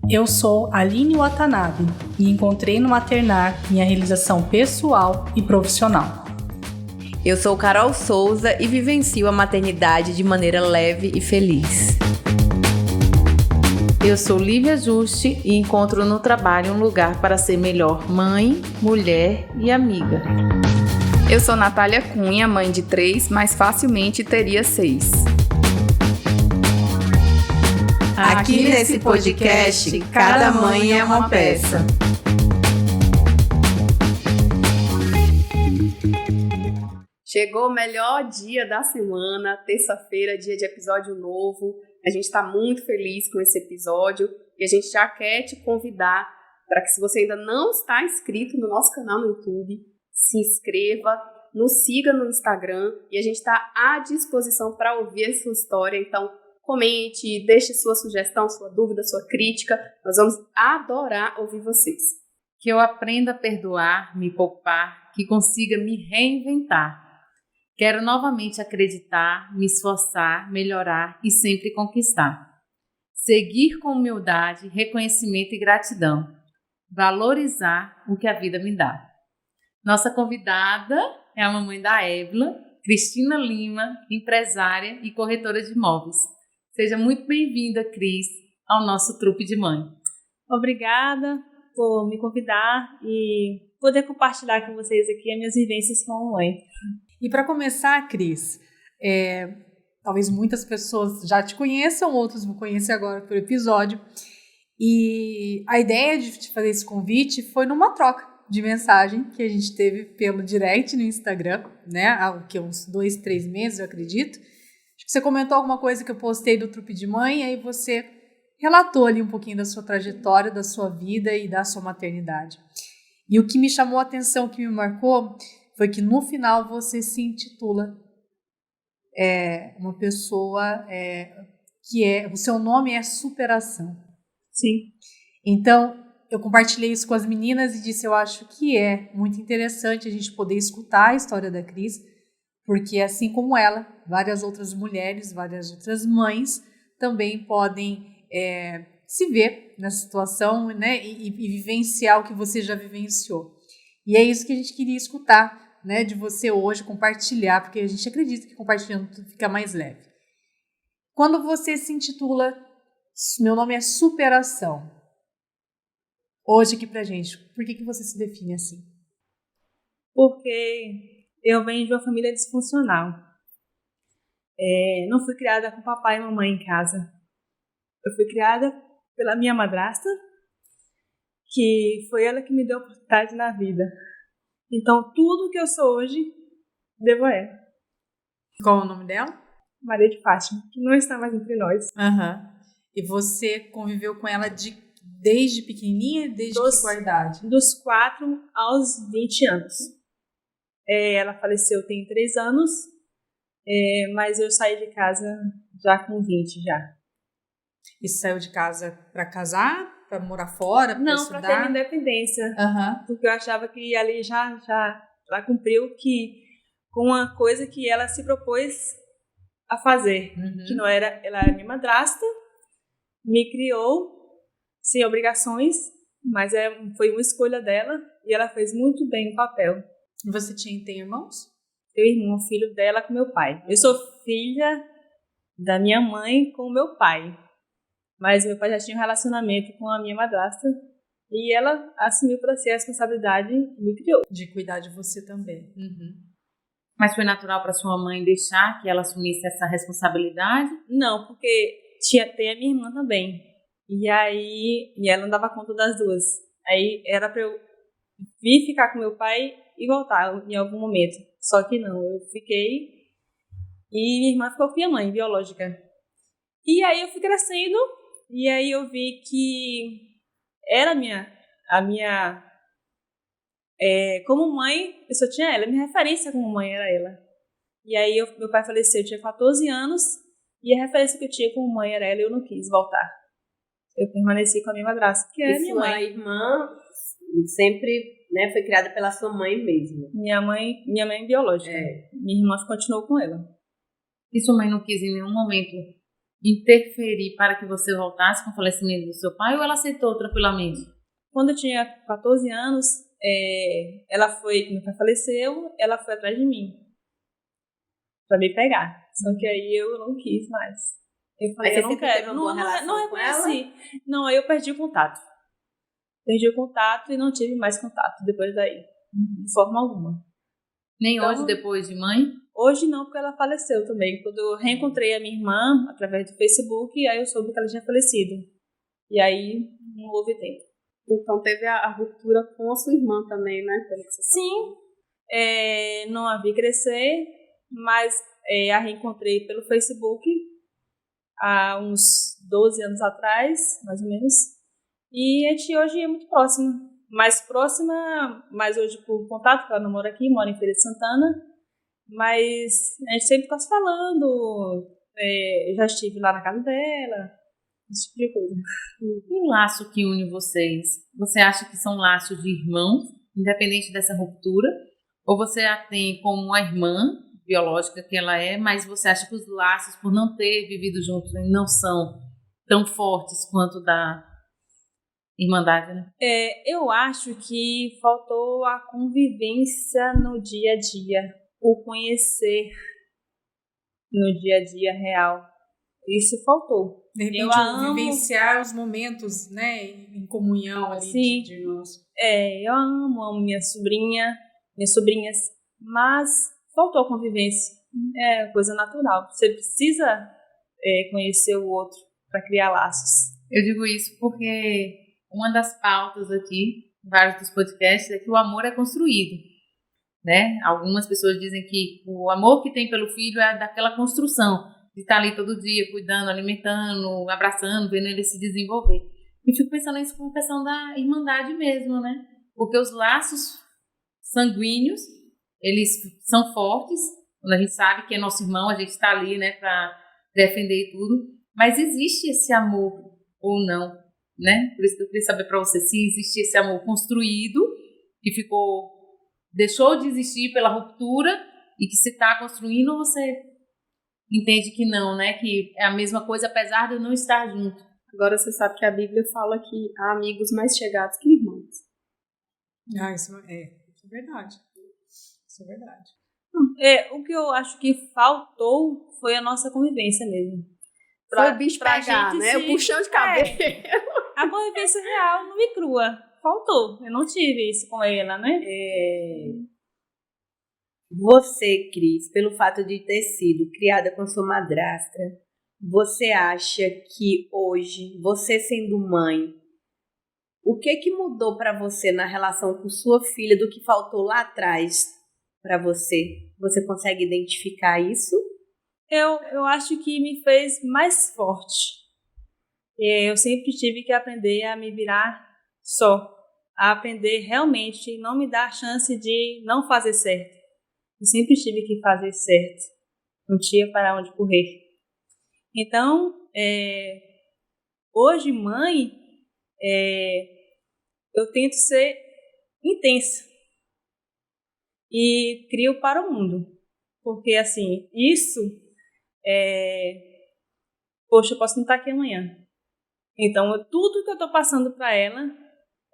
Eu sou Aline Watanabe e encontrei no maternar minha realização pessoal e profissional. Eu sou Carol Souza e vivencio a maternidade de maneira leve e feliz. Eu sou Lívia Juste e encontro no trabalho um lugar para ser melhor mãe, mulher e amiga. Eu sou Natália Cunha, mãe de 3, mas facilmente teria 6. Aqui nesse podcast, cada mãe é uma peça. Chegou o melhor dia da semana, terça-feira, dia de episódio novo. A gente está muito feliz com esse episódio e a gente já quer te convidar para que, se você ainda não está inscrito no nosso canal no YouTube, se inscreva, nos siga no Instagram e a gente está à disposição para ouvir a sua história. Então, comente, deixe sua sugestão, sua dúvida, sua crítica. Nós vamos adorar ouvir vocês. Que eu aprenda a perdoar, me poupar, que consiga me reinventar. Quero novamente acreditar, me esforçar, melhorar e sempre conquistar. Seguir com humildade, reconhecimento e gratidão. Valorizar o que a vida me dá. Nossa convidada é a mamãe da Évila, Cristina Lima, empresária e corretora de imóveis. Seja muito bem-vinda, Cris, ao nosso trupe de mãe. Obrigada por me convidar e poder compartilhar com vocês aqui as minhas vivências como mãe. E para começar, Cris, talvez muitas pessoas já te conheçam, outros me conhecem agora por episódio. E a ideia de te fazer esse convite foi numa troca de mensagem que a gente teve pelo direct no Instagram, né? Há uns 2, 3 meses, eu acredito. Acho que você comentou alguma coisa que eu postei do Trupe de Mãe, e aí você relatou ali um pouquinho da sua trajetória, da sua vida e da sua maternidade. E o que me chamou a atenção, o que me marcou, foi que no final você se intitula uma pessoa que o seu nome é superação. Sim. Então, eu compartilhei isso com as meninas e disse, eu acho que é muito interessante a gente poder escutar a história da Cris, porque assim como ela, várias outras mulheres, várias outras mães também podem se ver nessa situação, né, e vivenciar o que você já vivenciou. E é isso que a gente queria escutar, né, de você hoje, compartilhar, porque a gente acredita que compartilhando tudo fica mais leve. Quando você se intitula, meu nome é superação, hoje aqui pra gente, por que você se define assim? Porque eu venho de uma família disfuncional. Não fui criada com papai e mamãe em casa. Eu fui criada pela minha madrasta, que foi ela que me deu oportunidade na vida. Então, tudo que eu sou hoje, devo a ela. Qual é o nome dela? Maria de Fátima, que não está mais entre nós. E você conviveu com ela desde pequenininha? Desde que idade? Dos 4 aos 20 anos. Ela faleceu tem 3 anos, mas eu saí de casa já com 20 já. E saiu de casa para casar? Para morar fora? Pra não, estudar? Para ter minha independência. Porque eu achava que ali já ela cumpriu com uma coisa que ela se propôs a fazer. Que não era, ela era minha madrasta, me criou sem obrigações, mas foi uma escolha dela e ela fez muito bem o papel. E você tem irmãos? Tenho irmão, filho dela com meu pai. Eu sou filha da minha mãe com o meu pai. Mas meu pai já tinha um relacionamento com a minha madrasta e ela assumiu para si a responsabilidade e me criou. De cuidar de você também. Mas foi natural para sua mãe deixar que ela assumisse essa responsabilidade? Não, porque tem a minha irmã também. E ela não dava conta das duas. Aí era para eu vir ficar com meu pai e voltar em algum momento. Só que não, eu fiquei e minha irmã ficou com minha mãe biológica. E aí eu fui crescendo e aí eu vi que era a minha como mãe, eu só tinha ela, minha referência como mãe era ela. E aí meu pai faleceu, eu tinha 14 anos e a referência que eu tinha como mãe era ela e eu não quis voltar. Eu permaneci com a minha madrasta, que é minha mãe. Sua irmã sempre, né, foi criada pela sua mãe mesmo? Minha mãe biológica. Minha irmã continuou com ela. E sua mãe não quis em nenhum momento interferir para que você voltasse com o falecimento do seu pai ou ela aceitou tranquilamente? Quando eu tinha 14 anos, meu pai faleceu, ela foi atrás de mim pra me pegar. Só que aí eu não quis mais. Eu falei, Mas eu você não quero. teve uma boa relação Não com reconheci. Não, aí eu perdi o contato. Perdi o contato e não tive mais contato depois daí. De forma alguma. Nem Então, hoje, depois de mãe? Hoje não, porque ela faleceu também. Quando eu reencontrei a minha irmã, através do Facebook, aí eu soube que ela tinha falecido. E aí não houve tempo. Então teve a ruptura com a sua irmã também, né? Pelo que você Sim, não a vi crescer, mas a reencontrei pelo Facebook há uns 12 anos atrás, mais ou menos. E a gente hoje é muito próxima. Mais próxima, mais hoje por contato, porque ela não mora aqui, mora em Feira de Santana. Mas a gente sempre está se falando. Eu já estive lá na casa dela, esse tipo de coisa. E o laço que une vocês? Você acha que são laços de irmãos, independente dessa ruptura? Ou você a tem como uma irmã biológica que ela é, mas você acha que os laços, por não ter vivido juntos, não são tão fortes quanto da irmandade, né? Eu acho que faltou a convivência no dia a dia, o conhecer no dia a dia real. Isso faltou. De repente, Eu a amo. vivenciar os momentos, né, em comunhão ali Sim. de irmãos. Eu amo minhas sobrinhas, mas faltou a convivência. É coisa natural. Você precisa conhecer o outro para criar laços. Eu digo isso porque uma das pautas aqui, vários dos podcasts, é que o amor é construído, né? Algumas pessoas dizem que o amor que tem pelo filho é daquela construção, de estar ali todo dia, cuidando, alimentando, abraçando, vendo ele se desenvolver. Eu fico pensando nisso como questão da irmandade mesmo, né? Porque os laços sanguíneos, eles são fortes, quando a gente sabe que é nosso irmão, a gente está ali, né, para defender tudo, mas existe esse amor ou não, né? Por isso que eu queria saber para você se existe esse amor construído, que deixou de existir pela ruptura e que se está construindo, ou você entende que não, né? Que é a mesma coisa, apesar de eu não estar junto. Agora você sabe que a Bíblia fala que há amigos mais chegados que irmãos. Isso é verdade. Isso é verdade. O que eu acho que faltou foi a nossa convivência mesmo. Foi o bicho pegar, né? O puxão de cabelo. A convivência real, nua e crua. Faltou. Eu não tive isso com ela, né? Você, Cris, pelo fato de ter sido criada com sua madrasta, você acha que hoje, você sendo mãe, o que mudou para você na relação com sua filha do que faltou lá atrás para você? Você consegue identificar isso? Eu acho que me fez mais forte. Eu sempre tive que aprender a me virar só. A aprender realmente, não me dar a chance de não fazer certo. Eu sempre tive que fazer certo. Não tinha para onde correr. Então, hoje, mãe, eu tento ser intensa. E crio para o mundo. Porque, assim, isso... Poxa, eu posso não estar aqui amanhã. Então, tudo que eu estou passando para ela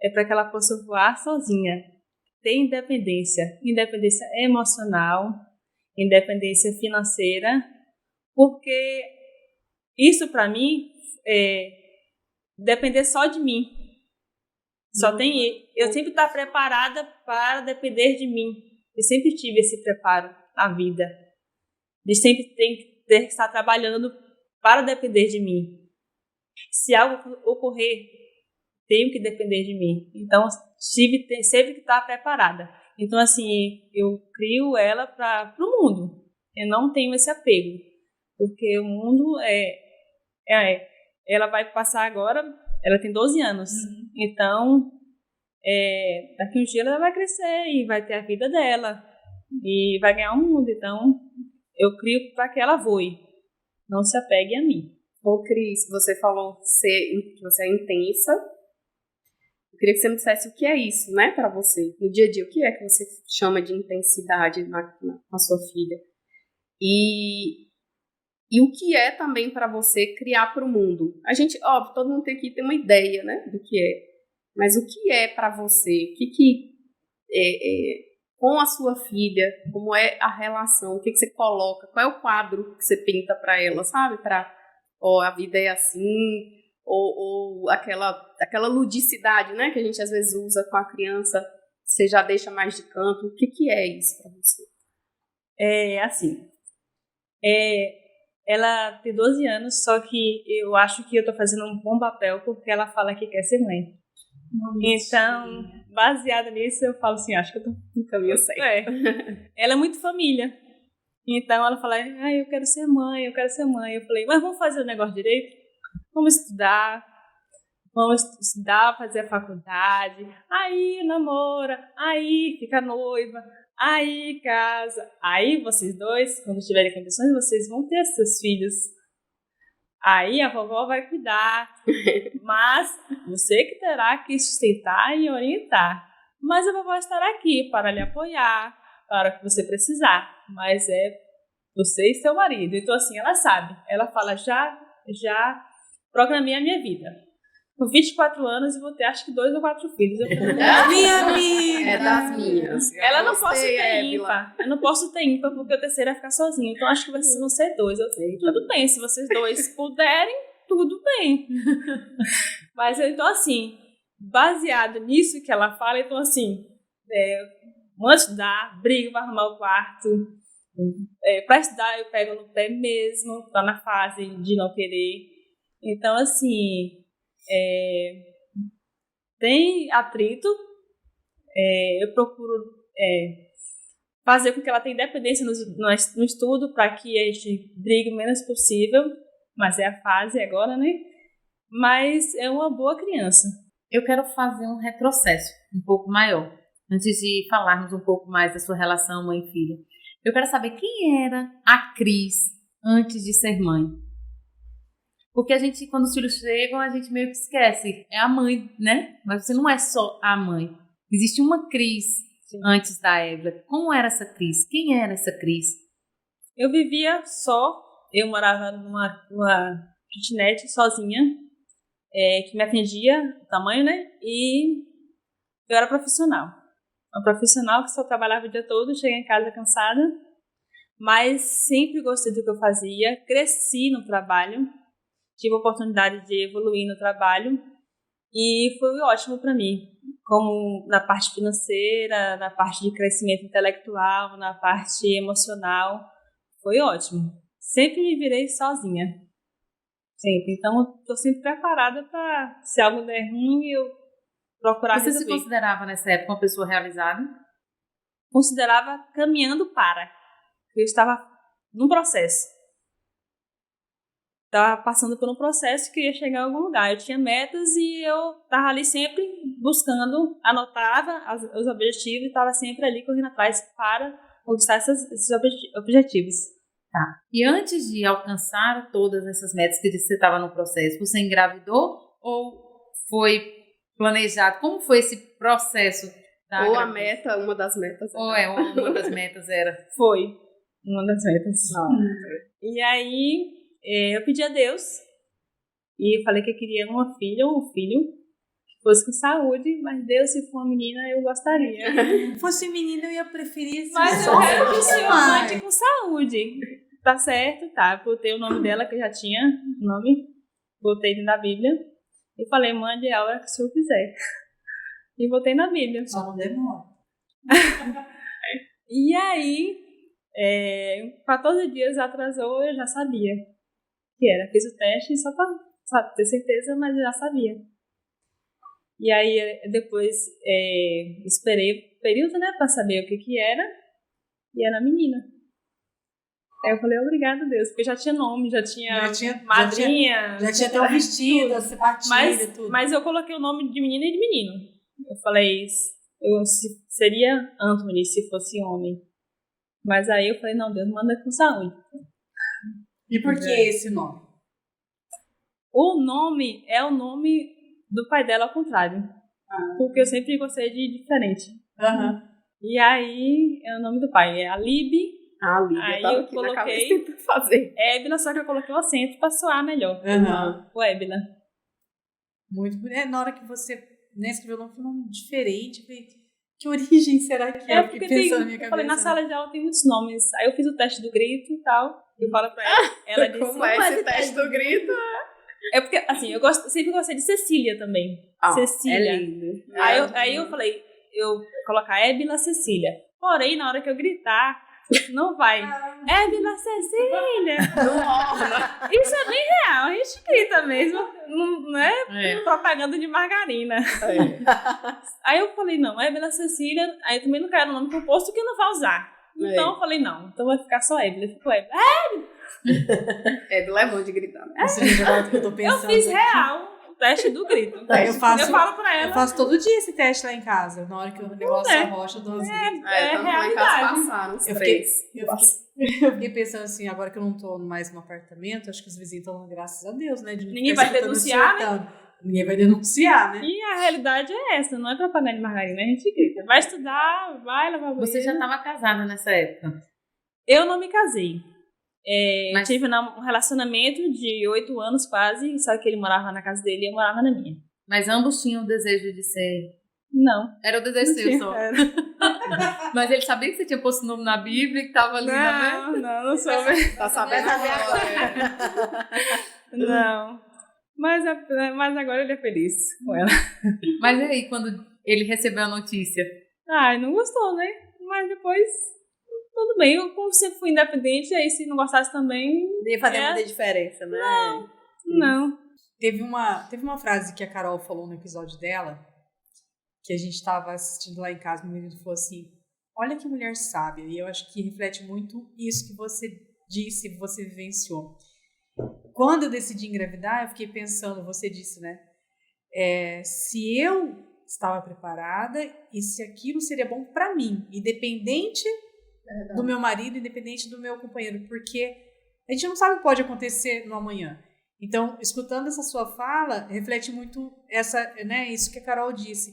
é para que ela possa voar sozinha. Ter independência. Independência emocional, independência financeira. Porque isso, para mim, depender só de mim. Eu sempre estar preparada para depender de mim. Eu sempre tive esse preparo na vida. De sempre ter que estar trabalhando para depender de mim. Se algo ocorrer, tenho que depender de mim. Então, sempre que estar preparada. Então, assim, eu crio ela para o mundo. Eu não tenho esse apego. Porque o mundo ela vai passar agora, ela tem 12 anos. Então, daqui uns dias ela vai crescer e vai ter a vida dela. E vai ganhar o mundo. Então, eu crio para que ela voe. Não se apegue a mim. Ô, Cris, você falou que você é intensa. Eu queria que você me dissesse o que é isso, né, para você. No dia a dia, o que é que você chama de intensidade na sua filha? E E o que é também para você criar para o mundo? A gente, óbvio, todo mundo tem que ter uma ideia, né, do que é. Mas o que é para você? O que com a sua filha, como é a relação? O que você coloca? Qual é o quadro que você pinta para ela, sabe? A vida é assim, ou aquela ludicidade, né, que a gente às vezes usa com a criança, você já deixa mais de canto. O que é isso para você? Assim, ela tem 12 anos, só que eu acho que eu tô fazendo um bom papel porque ela fala que quer ser mãe. Então, baseada nisso, eu falo assim, acho que eu tô no caminho certo. Ela é muito família. Então, ela fala, eu quero ser mãe, eu quero ser mãe. Eu falei, mas vamos fazer o negócio direito? Vamos estudar, fazer a faculdade, aí namora, aí fica noiva, aí casa, aí vocês dois, quando tiverem condições, vocês vão ter seus filhos. Aí a vovó vai cuidar, mas você que terá que sustentar e orientar. Mas a vovó estará aqui para lhe apoiar, para o que você precisar. Mas é você e seu marido. Então assim, ela sabe. Ela fala, já programei a minha vida. Com 24 anos, eu vou ter acho que 2 ou 4 filhos. Eu falei, Minha amiga! É das minhas. Ela não posso ter ímpar. Eu não posso ter ímpar porque o terceiro vai ficar sozinho. Então acho que vocês vão ser 2. Eu sei, tudo bem, se vocês 2 puderem, tudo bem. Mas então assim, baseado nisso que ela fala, então assim, vamos estudar, brigo para arrumar o quarto. Para estudar eu pego no pé mesmo, tá na fase de não querer. Então assim, tem atrito, eu procuro fazer com que ela tenha independência no estudo para que a gente brigue o menos possível, mas é a fase agora, né? Mas é uma boa criança. Eu quero fazer um retrocesso um pouco maior, antes de falarmos um pouco mais da sua relação mãe e filha. Eu quero saber quem era a Cris antes de ser mãe. Porque a gente, quando os filhos chegam, a gente meio que esquece. É a mãe, né? Mas você não é só a mãe. Existe uma Cris antes da Évila. Como era essa Cris? Quem era essa Cris? Eu vivia só. Eu morava numa kitnet sozinha, que me atendia, o tamanho, né? E eu era profissional. Uma profissional que só trabalhava o dia todo, cheguei em casa cansada. Mas sempre gostei do que eu fazia. Cresci no trabalho. Tive a oportunidade de evoluir no trabalho e foi ótimo para mim, como na parte financeira, na parte de crescimento intelectual, na parte emocional, foi ótimo. Sempre me virei sozinha, sempre. Então, estou sempre preparada para, se algo der ruim, eu procurar resolver. Você se considerava nessa época uma pessoa realizada? Considerava caminhando para. Eu estava num processo. Estava passando por um processo que ia chegar a algum lugar. Eu tinha metas e eu estava ali sempre buscando, anotava os objetivos e estava sempre ali correndo atrás para conquistar esses objetivos. Tá. E antes de alcançar todas essas metas que você estava no processo, você engravidou ou foi planejado? Como foi esse processo? Ou a meta, uma das metas. Ou uma das metas era? Foi uma das metas. E aí eu pedi a Deus e eu falei que eu queria uma filha ou um filho que fosse com saúde, mas Deus, se for uma menina, eu gostaria. Se fosse menina, eu ia preferir mas eu quero que seja uma mãe com saúde. Tá certo, tá. Botei o nome dela, que eu já tinha o nome, botei na Bíblia e falei, mande a hora que o senhor quiser. E botei na Bíblia. Só não demora. E aí, 14 dias atrasou, eu já sabia que era. Fiz o teste só pra ter certeza, mas eu já sabia. E aí, depois, esperei o período, né, pra saber o que era. E era menina. Aí eu falei, obrigada, Deus, porque já tinha nome, já tinha madrinha. Já tinha até o vestido, a sapatilha, tudo. Mas eu coloquei o nome de menina e de menino. Eu falei, seria Anthony se fosse homem. Mas aí eu falei, não, Deus manda com saúde. E por que esse nome? O nome é o nome do pai dela ao contrário. Porque eu sempre gostei de diferente. Uhum. E aí é o nome do pai, é Alibe A Lívia Aí tava eu aqui na coloquei- cabeça tentando fazer. Ébila, só que eu coloquei o acento pra soar melhor. O Ébila. Muito bonito. Na hora que você, né, escreveu um nome diferente, eu falei, que origem será que é? É Eu porque fiquei pensando na minha eu cabeça. falei, na sala de aula tem muitos nomes. Aí eu fiz o teste do grito e tal. Eu falo pra ela. Ela disse, Como é esse teste do grito? é porque, assim, sempre gostei de Cecília também. Cecília. É lindo. Aí eu falei, eu colocar Ébila Cecília. Porém, na hora que eu gritar, não vai. Ébila Cecília! Não orna. Isso é bem real, a gente grita mesmo. Não é É. propaganda de margarina. Aí eu falei, não, Ébila Cecília. Aí eu também não quero o nome composto que não vai usar. Então eu falei, não, então vai ficar só Ébila. Ficou Ébila. É do Levão de gritar. Né? Nossa, gente, agora que eu tô Eu pensando. fiz aqui. real o teste do grito. Eu falo pra ela. Eu faço todo dia esse teste lá em casa. Na hora que o negócio arrocha, eu dou umas gritos. Então lá em casa passaram os Eu três. Eu fiquei pensando assim, agora que eu não tô mais no apartamento, acho que os vizinhos estão, graças a Deus, né? De não Ninguém ficar vai escutando denunciar, surtando. Ninguém vai denunciar, né? E a realidade é essa, não é propaganda de margarina, a gente grita. Vai estudar, vai lavar banheiro. Você já estava casada nessa época? Eu não me casei. Mas- Tive um relacionamento de 8 anos quase, só que ele morava na casa dele e eu morava na minha. Mas ambos tinham o desejo de ser... Não. Era o desejo seu só. Era. Mas ele sabia que você tinha posto o nome na Bíblia e que tava ali na Não sou. Tá sabendo agora. Não. Mas agora ele é feliz com ela. Mas e aí, quando ele recebeu a notícia? Ai, não gostou, né? Mas depois, tudo bem. Eu, como sempre fui independente, aí se não gostasse também, Não ia fazer muita diferença, né? não. Teve uma frase que a Carol falou no episódio dela, que a gente estava assistindo lá em casa, meu marido falou assim, olha que mulher sábia, e eu acho que reflete muito isso que você disse, você vivenciou. Quando eu decidi engravidar, eu fiquei pensando, você disse, né, se eu estava preparada e se aquilo seria bom para mim, independente do meu marido, independente do meu companheiro, porque a gente não sabe o que pode acontecer no amanhã. Então, escutando essa sua fala, reflete muito isso que a Carol disse,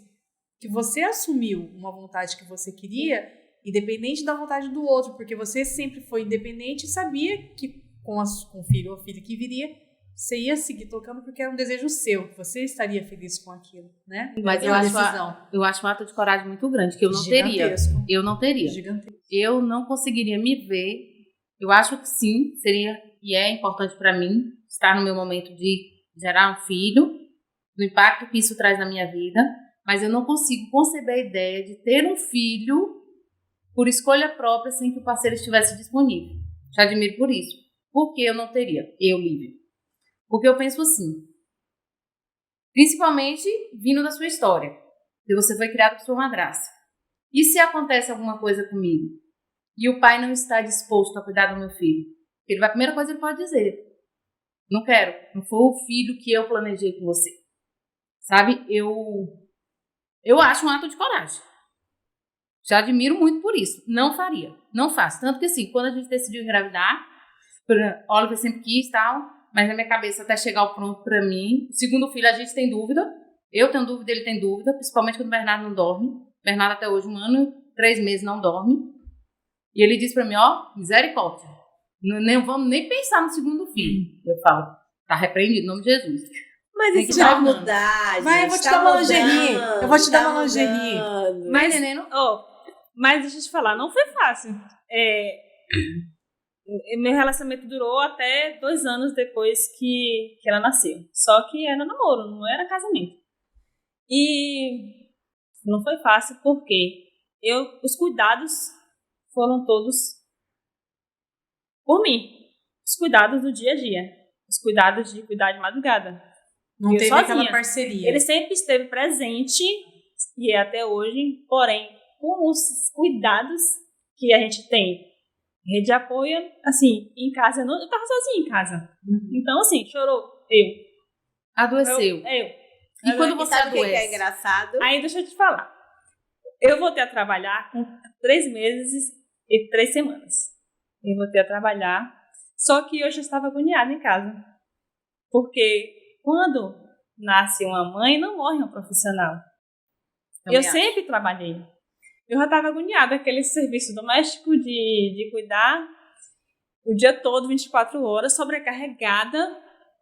que você assumiu uma vontade que você queria, independente da vontade do outro, porque você sempre foi independente e sabia que com o filho ou a filha que viria, você ia seguir tocando porque era um desejo seu, que você estaria feliz com aquilo, né? Mas eu acho um ato de coragem muito grande, que eu não teria. Gigantesco. Eu não teria. Gigantesco. Eu não conseguiria me ver. Eu acho que sim, seria e é importante para mim estar no meu momento de gerar um filho, do impacto que isso traz na minha vida, mas eu não consigo conceber a ideia de ter um filho por escolha própria sem que o parceiro estivesse disponível. Te admiro por isso. Por que eu não teria? Eu, Lívia. Porque eu penso assim, principalmente vindo da sua história, que você foi criado por sua madrasta. E se acontece alguma coisa comigo e o pai não está disposto a cuidar do meu filho? A primeira coisa ele pode dizer, não quero, não foi o filho que eu planejei com você. Sabe, eu acho um ato de coragem. Te admiro muito por isso. Não faria, não faço. Tanto que assim, quando a gente decidiu engravidar, Oliver sempre quis e tal, mas na minha cabeça até chegar ao pronto pra mim. O segundo filho a gente tem dúvida, eu tenho dúvida, ele tem dúvida, principalmente quando o Bernardo não dorme. O Bernardo até hoje, 1 ano e 3 meses não dorme. E ele disse pra mim, misericórdia, não vamos nem pensar no segundo filho. Eu falo, tá repreendido, em nome de Jesus. Mas Tem isso que vai dar mudando. mudar, Vai, gente. eu vou te Tá dar uma mudando, lingerie. Eu vou te dar tá uma lingerie. mudando. Mas entendendo? Mas deixa eu te falar, não foi fácil. Meu relacionamento durou até 2 anos depois que ela nasceu. Só que era namoro, não era casamento. E não foi fácil porque os cuidados foram todos por mim. Os cuidados do dia a dia. Os cuidados de cuidar de madrugada. Não Eu teve sozinha. aquela parceria. Ele sempre esteve presente, e é até hoje, porém, com os cuidados que a gente tem, rede de apoio, assim, em casa, eu tava sozinha em casa. Então, assim, chorou, Adoeceu. eu. E quando você Sabe o que adoece? é engraçado? Aí, deixa eu te falar. Eu voltei a trabalhar com 3 meses e 3 semanas. Eu voltei a trabalhar, só que eu já estava agoniada em casa. Porque quando nasce uma mãe, não morre um profissional. Eu sempre trabalhei. eu já estava agoniada, aquele serviço doméstico de cuidar o dia todo, 24 horas, sobrecarregada,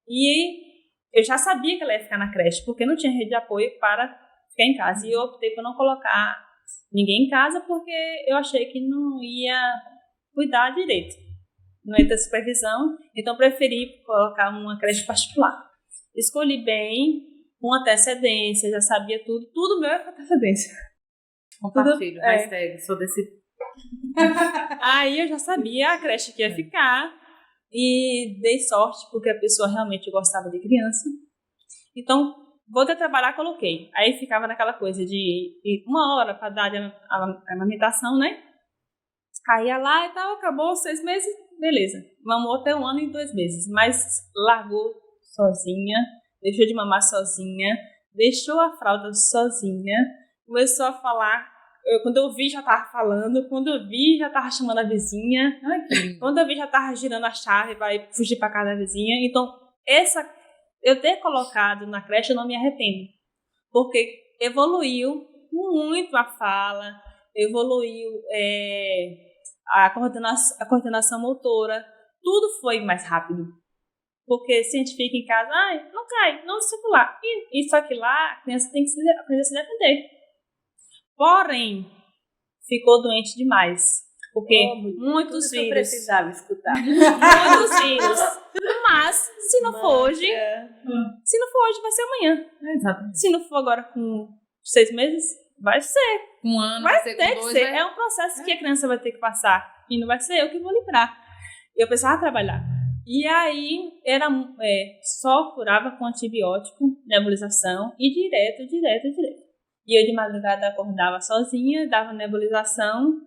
e eu já sabia que ela ia ficar na creche, porque não tinha rede de apoio para ficar em casa, e eu optei por não colocar ninguém em casa, porque eu achei que não ia cuidar direito, não ia ter supervisão, então preferi colocar uma creche particular. Escolhi bem, com antecedência, já sabia tudo meu é com antecedência. Compartilho, hashtag, sou desse... Aí eu já sabia a creche que ia ficar e dei sorte porque a pessoa realmente gostava de criança. Então, vou ter trabalhar, coloquei. Aí ficava naquela coisa de 1 hora para dar a amamentação, né? Aí ia lá e tal, acabou 6 meses, beleza. Mamou até 1 ano e 2 meses, mas largou sozinha, deixou de mamar sozinha, deixou a fralda sozinha, começou a falar. Quando eu vi, já tava falando. Quando eu vi, já tava chamando a vizinha. Quando eu vi, já tava girando a chave, vai fugir pra casa da vizinha. Então, eu ter colocado na creche, eu não me arrependo. Porque evoluiu muito a fala, evoluiu a coordenação motora. Tudo foi mais rápido. Porque se a gente fica em casa, não cai, não circular. Isso aqui lá, a criança tem que aprender a se defender. Porém, ficou doente demais. Porque muitos vírus. Eu precisava escutar. Muitos vírus. Mas, se não for hoje, vai ser amanhã. Exatamente. Se não for agora com 6 meses, vai ser. 1 ano, Vai ter ter com que 2, ser. né? É um processo que a criança vai ter que passar. E não vai ser eu que vou livrar. Eu precisava trabalhar. E aí, só curava com antibiótico, nebulização e direto. E eu de madrugada acordava sozinha, dava nebulização,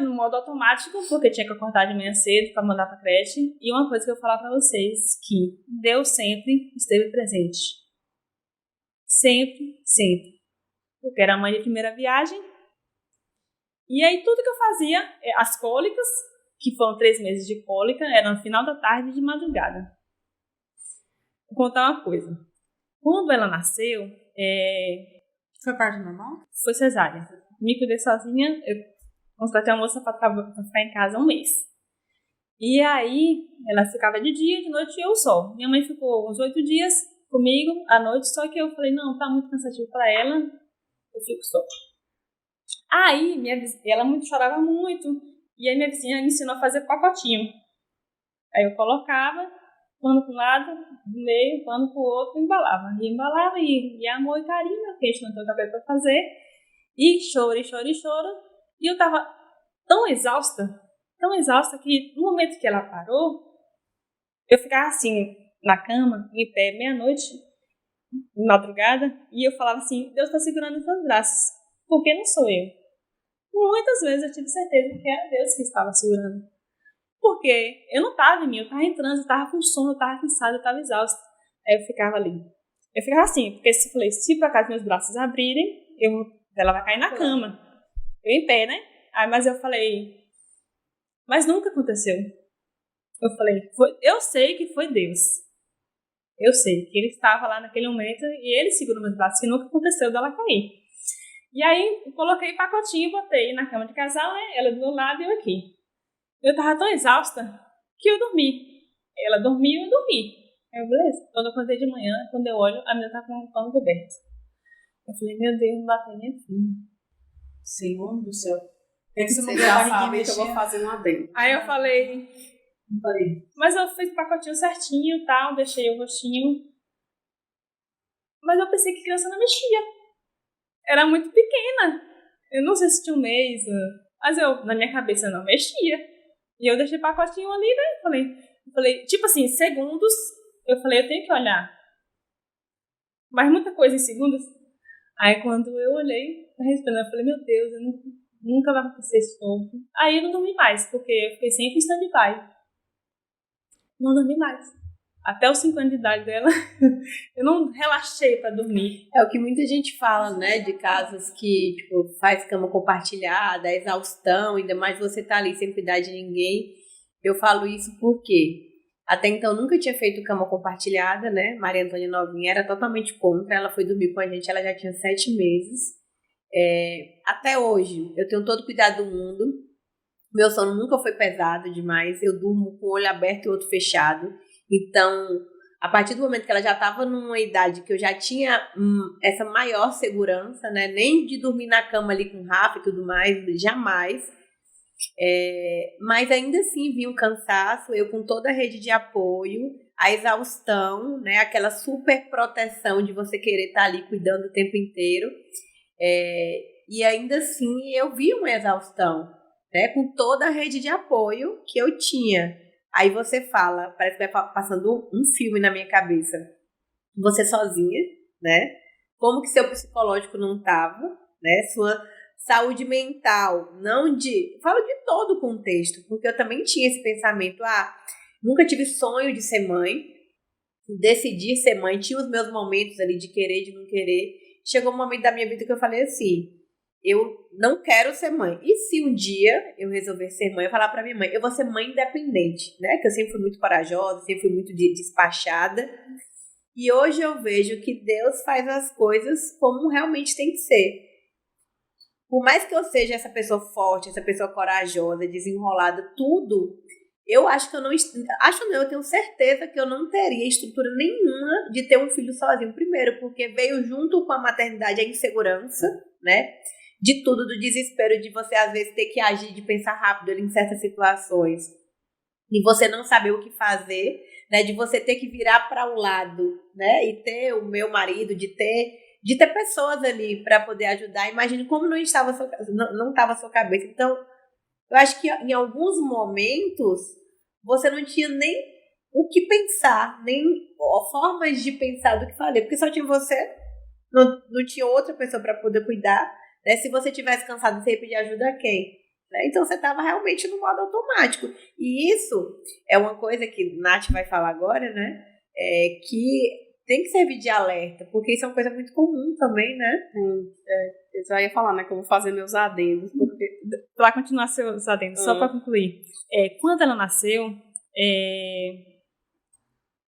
no modo automático, porque tinha que acordar de manhã cedo para mandar para a creche. E uma coisa que eu vou falar para vocês, que Deus sempre esteve presente. Sempre. Porque era mãe de primeira viagem. E aí tudo que eu fazia, as cólicas, que foram 3 meses de cólica, era no final da tarde e de madrugada. Vou contar uma coisa. Quando ela nasceu, Foi parto normal? foi cesárea. Me cuidei sozinha, eu contratei uma moça para ficar em casa 1 mês. E aí, ela ficava de dia, de noite e eu só. Minha mãe ficou uns 8 dias comigo à noite, só que eu falei, não, tá muito cansativo para ela, eu fico só. Aí, ela chorava muito, e aí minha vizinha me ensinou a fazer pacotinho. Aí eu colocava, pano para um lado, do meio, pano para o outro, embalava. E embalava, e amor e carinho, porque a gente não tem outra coisa para fazer. E choro. E eu tava tão exausta, que no momento que ela parou, eu ficava assim, na cama, em pé, meia-noite, madrugada, e eu falava assim, Deus está segurando em seus braços, porque não sou eu. Muitas vezes eu tive certeza que era Deus que estava segurando. Porque eu não estava em mim, eu estava em transe, eu estava com sono, eu estava cansada, eu estava exausta. Aí eu ficava ali. Eu ficava assim, porque se por acaso meus braços abrirem, ela vai cair na cama. Eu em pé, né? Aí, mas eu falei, mas nunca aconteceu. Eu falei, eu sei que foi Deus. Eu sei que ele estava lá naquele momento e ele segurou meus braços, que nunca aconteceu dela cair. E aí, eu coloquei pacotinho e botei na cama de casal, né? Ela do meu lado e eu aqui. Eu tava tão exausta que eu dormi. Ela dormiu e eu dormi. Aí eu, beleza. Quando eu acordei de manhã, quando eu olho, a menina tá com um pano coberto. Eu falei, meu Deus, não bateu minha filha. Senhor do céu. É que você não Vocês viu a já barriguinha sabem que eu vou mexer? fazer um adendo. Aí eu falei, mas eu fiz o pacotinho certinho e tal, deixei o rostinho. Mas eu pensei que criança não mexia. Era muito pequena. Eu não sei se tinha 1 mês, mas na minha cabeça, não mexia. E eu deixei o pacotinho ali, né? Eu falei, tipo assim, segundos, eu falei, eu tenho que olhar. Mas muita coisa em segundos. Aí quando eu olhei, tá respirando, eu falei, meu Deus, nunca vai acontecer isso de novo. Aí eu não dormi mais, porque eu fiquei sempre em stand-by. Não dormi mais. Até os 5 anos de idade dela, eu não relaxei pra dormir. É o que muita gente fala, né? De casos que, tipo, faz cama compartilhada, exaustão, ainda mais você tá ali sem cuidar de ninguém. Eu falo isso porque até então nunca tinha feito cama compartilhada, né? Maria Antônia novinha era totalmente contra. Ela foi dormir com a gente, ela já tinha 7 meses. Até hoje, eu tenho todo o cuidado do mundo. Meu sono nunca foi pesado demais. Eu durmo com o olho aberto e o outro fechado. Então, a partir do momento que ela já estava numa idade que eu já tinha essa maior segurança, né? Nem de dormir na cama ali com o Rafa e tudo mais, jamais. Mas ainda assim vi um cansaço, eu com toda a rede de apoio, a exaustão, né? Aquela super proteção de você querer estar ali cuidando o tempo inteiro. E ainda assim eu vi uma exaustão, né? Com toda a rede de apoio que eu tinha. Aí você fala, parece que vai passando um filme na minha cabeça. Você sozinha, né? Como que seu psicológico não estava, né? Sua saúde mental, falo de todo o contexto, porque eu também tinha esse pensamento, nunca tive sonho de ser mãe, decidi ser mãe, tinha os meus momentos ali de querer, de não querer. Chegou um momento da minha vida que eu falei assim, eu não quero ser mãe. E se um dia eu resolver ser mãe, eu falar pra minha mãe, eu vou ser mãe independente, né? Que eu sempre fui muito corajosa, sempre fui muito despachada. E hoje eu vejo que Deus faz as coisas como realmente tem que ser. Por mais que eu seja essa pessoa forte, essa pessoa corajosa, desenrolada, tudo, eu acho que eu não... eu tenho certeza que eu não teria estrutura nenhuma de ter um filho sozinho. Primeiro, porque veio junto com a maternidade a insegurança, né? De tudo, do desespero de você, às vezes, ter que agir, de pensar rápido em certas situações. E você não saber o que fazer, né? De você ter que virar para o lado, né? E ter o meu marido, de ter pessoas ali para poder ajudar. Imagine como não estava a sua cabeça. Então, eu acho que em alguns momentos você não tinha nem o que pensar, nem formas de pensar do que fazer, porque só tinha você, não tinha outra pessoa para poder cuidar, né? Se você tivesse cansado, você ia pedir ajuda a quem? Né? Então você estava realmente no modo automático. E isso é uma coisa que Nath vai falar agora, né? Que tem que servir de alerta, porque isso é uma coisa muito comum também, né? Eu já ia falar, né, que eu vou fazer meus adendos, porque... Para continuar seus adendos, só para concluir. Quando ela nasceu,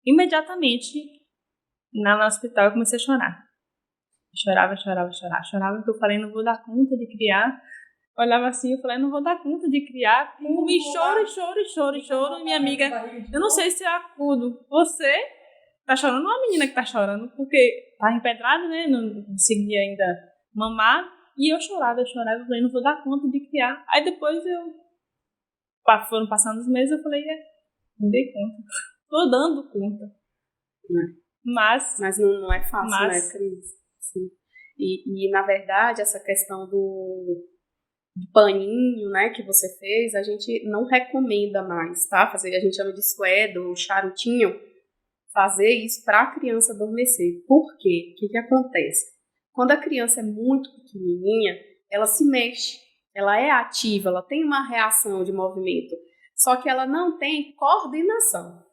imediatamente, no hospital, eu comecei a chorar. Chorava, porque eu falei, não vou dar conta de criar. Olhava assim, eu falei, não vou dar conta de criar. E choro. E minha amiga, eu não sei se eu acudo. Você tá chorando, uma menina que tá chorando, porque tá empedrada, né? Não conseguia ainda mamar. E eu chorava, eu falei, não vou dar conta de criar. Aí depois foram passando os meses, eu falei, não dei conta. Tô dando conta. Mas não é fácil, né, Cris? Sim. E, na verdade, essa questão do paninho, né, que você fez, a gente não recomenda mais, tá? A gente chama de suedo, ou charutinho, fazer isso para a criança adormecer. Por quê? O que acontece? Quando a criança é muito pequenininha, ela se mexe, ela é ativa, ela tem uma reação de movimento, só que ela não tem coordenação.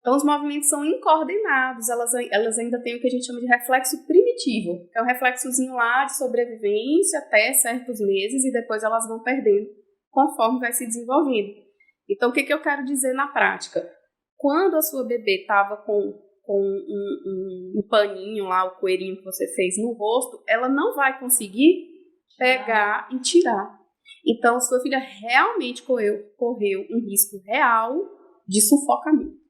Então, os movimentos são incoordenados, elas ainda têm o que a gente chama de reflexo primitivo, que é um reflexozinho lá de sobrevivência até certos meses, e depois elas vão perdendo conforme vai se desenvolvendo. Então, o que eu quero dizer na prática? Quando a sua bebê estava com um paninho lá, o coelhinho que você fez no rosto, ela não vai conseguir pegar e tirar. Então, sua filha realmente correu um risco real de sufocamento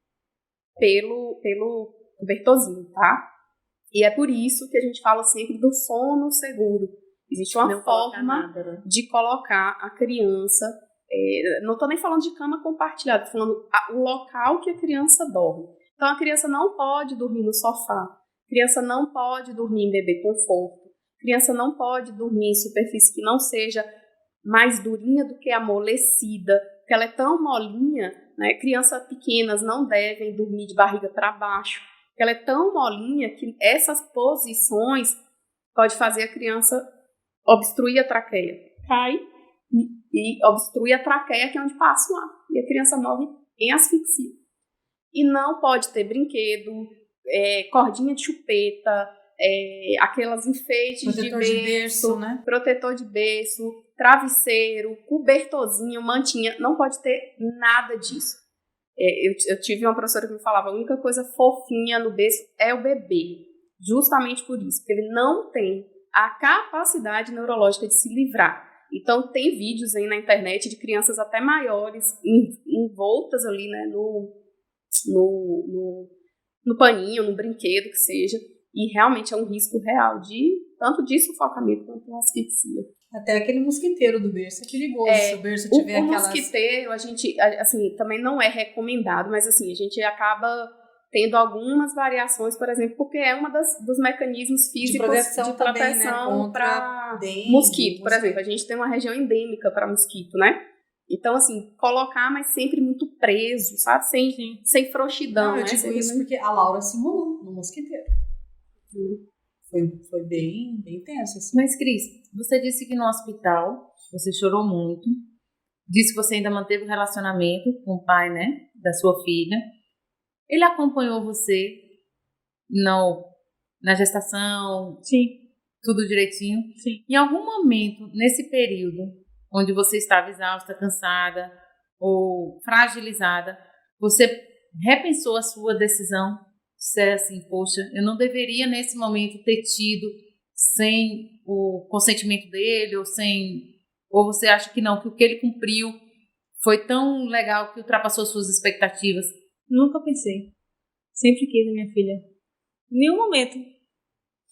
pelo cobertorzinho, tá? E é por isso que a gente fala sempre do sono seguro. Existe uma forma de colocar a criança... não estou nem falando de cama compartilhada, estou falando o local que a criança dorme. Então, a criança não pode dormir no sofá, a criança não pode dormir em bebê conforto, a criança não pode dormir em superfície que não seja mais durinha do que amolecida, porque ela é tão molinha, né? Crianças pequenas não devem dormir de barriga para baixo, porque ela é tão molinha que essas posições pode fazer a criança obstruir a traqueia, cai e obstrui a traqueia, que é onde passa o ar, e a criança morre em asfixia. E não pode ter brinquedo, cordinha de chupeta, aquelas enfeites protetor de berço, né? Protetor de berço, travesseiro, cobertorzinho, mantinha, não pode ter nada disso. Eu tive uma professora que me falava, a única coisa fofinha no berço é o bebê, justamente por isso, porque ele não tem a capacidade neurológica de se livrar. Então, tem vídeos aí na internet de crianças até maiores, envoltas ali, né, no paninho, no brinquedo, que seja, e realmente é um risco real tanto de sufocamento quanto de asfixia. Até aquele mosquiteiro do berço é perigoso. Se o berço tiver o aquelas... mosquiteiro, a gente, assim, também não é recomendado, mas assim, a gente acaba tendo algumas variações, por exemplo, porque é uma dos mecanismos físicos de proteção também, né? para mosquito. Por exemplo, a gente tem uma região endêmica para mosquito, né? Então, assim, colocar, mas sempre muito preso, sabe? Sem frouxidão. Não, eu né? digo isso porque a Laura simulou no mosquiteiro. Foi bem tenso, assim. Mas, Cris, você disse que no hospital você chorou muito. Disse que você ainda manteve um relacionamento com o pai, né? Da sua filha. Ele acompanhou você na gestação? Sim. Tudo direitinho? Sim. Em algum momento, nesse período, onde você estava exausta, cansada ou fragilizada, você repensou a sua decisão? Ser assim, poxa, eu não deveria nesse momento ter tido sem o consentimento dele, ou você acha que não, que o que ele cumpriu foi tão legal que ultrapassou suas expectativas? Nunca pensei. Sempre quis a minha filha. Em nenhum momento.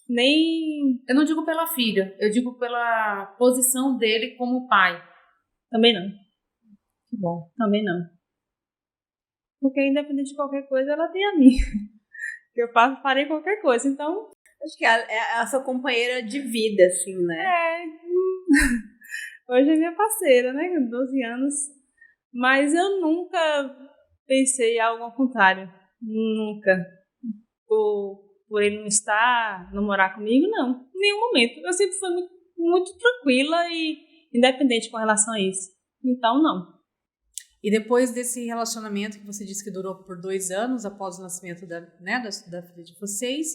Nem... Eu não digo pela filha, eu digo pela posição dele como pai. Também não. Que bom. Também não. Porque independente de qualquer coisa, ela tem a mim. Eu farei qualquer coisa, então... Acho que é a sua companheira de vida, assim, né? Hoje é minha parceira, né? 12 anos. Mas eu nunca pensei algo ao contrário. Nunca. Por ele não morar comigo, não. Em nenhum momento. Eu sempre fui muito, muito tranquila e independente com relação a isso. Então, não. E depois desse relacionamento que você disse que durou por 2 anos, após o nascimento da filha de vocês,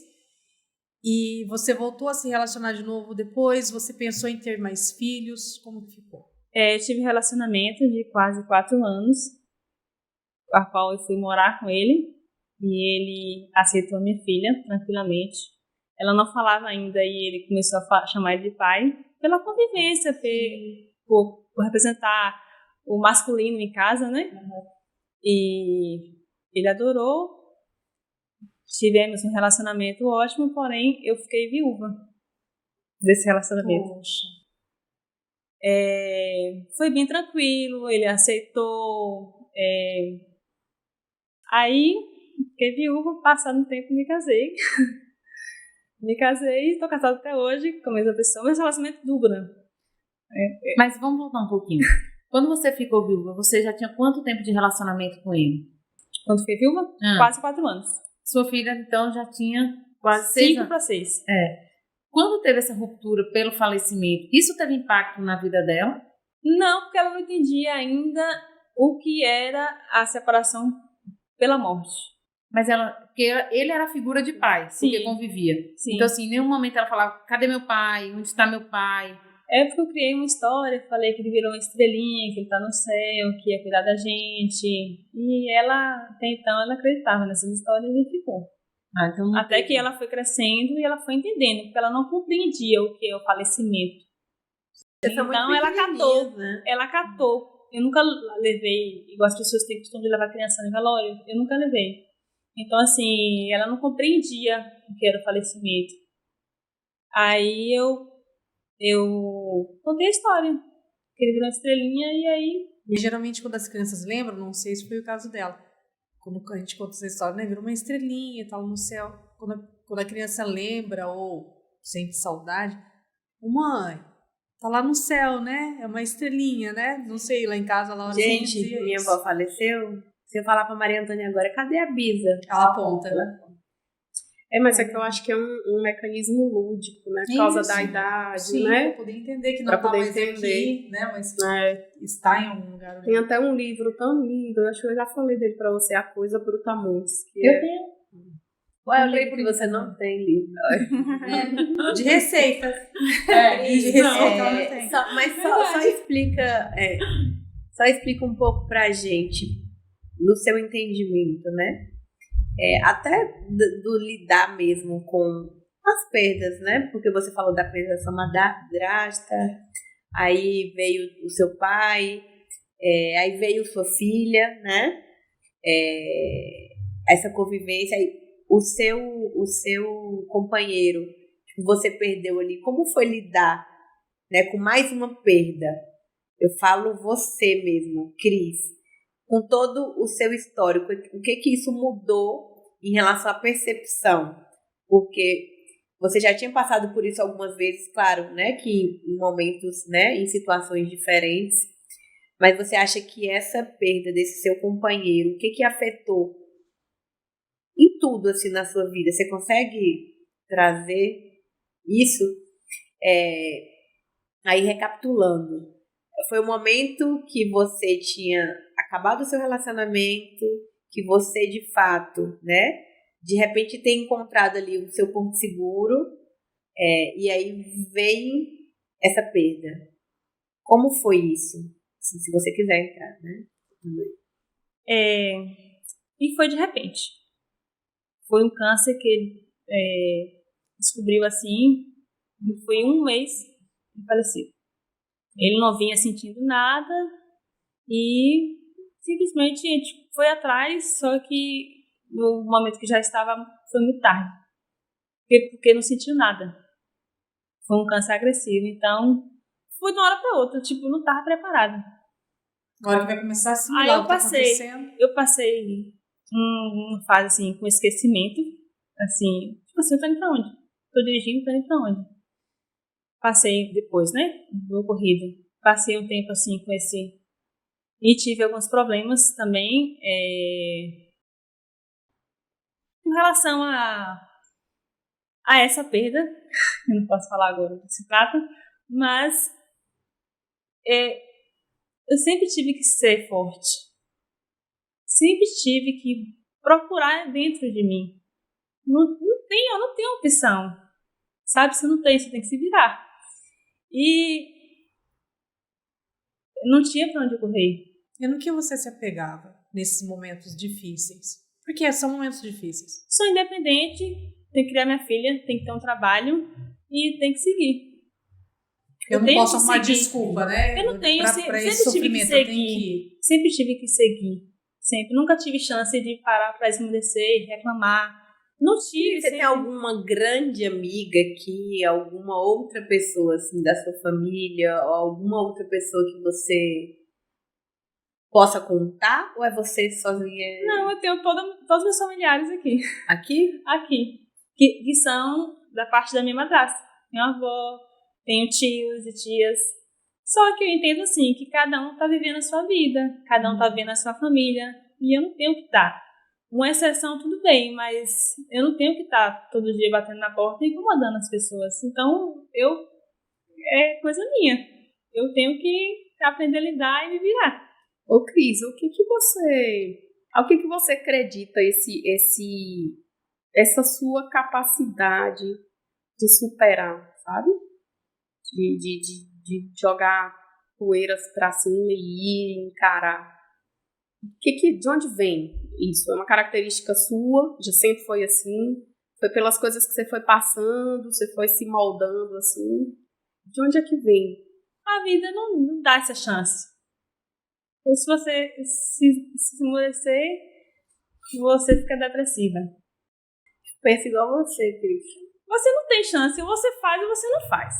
e você voltou a se relacionar de novo depois, você pensou em ter mais filhos, como que ficou? Eu tive um relacionamento de quase 4 anos, a qual eu fui morar com ele, e ele aceitou a minha filha tranquilamente. Ela não falava ainda e ele começou a chamar ele de pai, pela convivência, por representar o masculino em casa, né? Uhum. E ele adorou. Tivemos um relacionamento ótimo, porém eu fiquei viúva desse relacionamento. Poxa. Foi bem tranquilo, ele aceitou. Aí fiquei viúva, passado um tempo me casei. Me casei, estou casada até hoje com a mesma pessoa, mas relacionamento dura. Mas vamos voltar um pouquinho. Quando você ficou viúva, você já tinha quanto tempo de relacionamento com ele? Quando fiquei viúva? Quase 4 anos. Sua filha, então, já tinha quase 5 para 6. Quando teve essa ruptura pelo falecimento, isso teve impacto na vida dela? Não, porque ela não entendia ainda o que era a separação pela morte. Mas porque ele era a figura de pai, porque convivia. Sim. Então, assim, em nenhum momento ela falava, cadê meu pai? Onde está meu pai? Porque eu criei uma história, falei que ele virou uma estrelinha, que ele tá no céu, que ia cuidar da gente. E ela, até então, ela acreditava nessas histórias e ficou. Então até que ela foi crescendo e ela foi entendendo, porque ela não compreendia o que é o falecimento. Então ela catou, né? Ela catou. Eu nunca levei, igual as pessoas têm costume de levar criança no velório, eu nunca levei. Então, assim, ela não compreendia o que era o falecimento. Aí eu contei a história. Que ele virou uma estrelinha e aí... E geralmente quando as crianças lembram, não sei se foi o caso dela, quando a gente conta essa história, né, virou uma estrelinha e tal no céu. Quando a criança lembra ou sente saudade, mãe, tá lá no céu, né? É uma estrelinha, né? Não sei, lá em casa, lá gente, minha avó faleceu. Se eu falar pra Maria Antônia agora, cadê a Bisa? Ela aponta, né? Mas é que eu acho que é um mecanismo lúdico, né? Por causa da idade, sim, né? Pra poder entender que não tá mais aqui, né? Mas está em algum lugar. Tem até um livro tão lindo, eu acho que eu já falei dele pra você, A Coisa Brutamontes. Eu tenho. Qual é o livro que você não tem, livro? De receitas. De receitas. Mas só explica um pouco pra gente, no seu entendimento, né? Até do lidar mesmo com as perdas, né? Porque você falou da perda da sua madrasta, aí veio o seu pai, aí veio sua filha, né? Essa convivência, aí o seu companheiro, você perdeu ali, como foi lidar, né, com mais uma perda? Eu falo você mesmo, Cris, com todo o seu histórico, o que isso mudou em relação à percepção? Porque você já tinha passado por isso algumas vezes, claro, né, que em momentos, né, em situações diferentes, mas você acha que essa perda desse seu companheiro, o que afetou em tudo, assim, na sua vida? Você consegue trazer isso? Aí, recapitulando, foi o momento que você tinha acabado o seu relacionamento, que você, de fato, né, de repente tem encontrado ali o seu porto seguro, e aí vem essa perda. Como foi isso? Se você quiser entrar, né? E foi de repente. Foi um câncer que ele descobriu assim, e foi um mês de falecido. Ele não vinha sentindo nada e simplesmente a gente foi atrás, só que no momento que já estava, foi muito tarde, porque não sentiu nada. Foi um câncer agressivo, então foi de uma hora para outra, tipo, não estava preparada. Na hora que vai começar a assimilar o que tá acontecendo. Eu passei uma fase assim, com esquecimento, assim, tipo assim, eu tô indo pra onde? Tô dirigindo, tô indo pra onde? Passei depois, né, do ocorrido, passei um tempo assim com esse, e tive alguns problemas também, com relação a essa perda, eu não posso falar agora do que se trata, mas eu sempre tive que ser forte, sempre tive que procurar dentro de mim. Eu não tenho opção, sabe? Você não tem, você tem que se virar. E não tinha pra onde correr. E no que você se apegava nesses momentos difíceis? Porque são momentos difíceis. Sou independente, tenho que criar minha filha, tenho que ter um trabalho e tenho que seguir. Eu não posso arrumar desculpa, né? Eu não tenho, pra esse sempre tive que sofrimento, seguir. eu tenho que... Sempre tive que seguir. Sempre. Nunca tive chance de parar pra esmorecer e reclamar. Não tive. Você tem alguma grande amiga aqui, alguma outra pessoa assim, da sua família, ou alguma outra pessoa que você possa contar? Ou é você sozinha? Não, eu tenho todos os meus familiares aqui. Aqui? Aqui. Que são da parte da minha madrasta. Minha avó, tenho tios e tias. Só que eu entendo assim, que cada um tá vivendo a sua vida, cada um tá vivendo a sua família, e eu não tenho que estar. Uma exceção, tudo bem, mas eu não tenho que estar todo dia batendo na porta e incomodando as pessoas. Então, é coisa minha. Eu tenho que aprender a lidar e me virar. Ô, Cris, ao que você acredita essa sua capacidade de superar, sabe? De jogar poeiras pra cima e ir encarar. De onde vem isso? É uma característica sua? Já sempre foi assim? Foi pelas coisas que você foi passando? Você foi se moldando assim? De onde é que vem? A vida não dá essa chance. Ou se você se esmorecer, você fica depressiva. Pensa igual você, Cris. Você não tem chance. Ou você faz ou você não faz.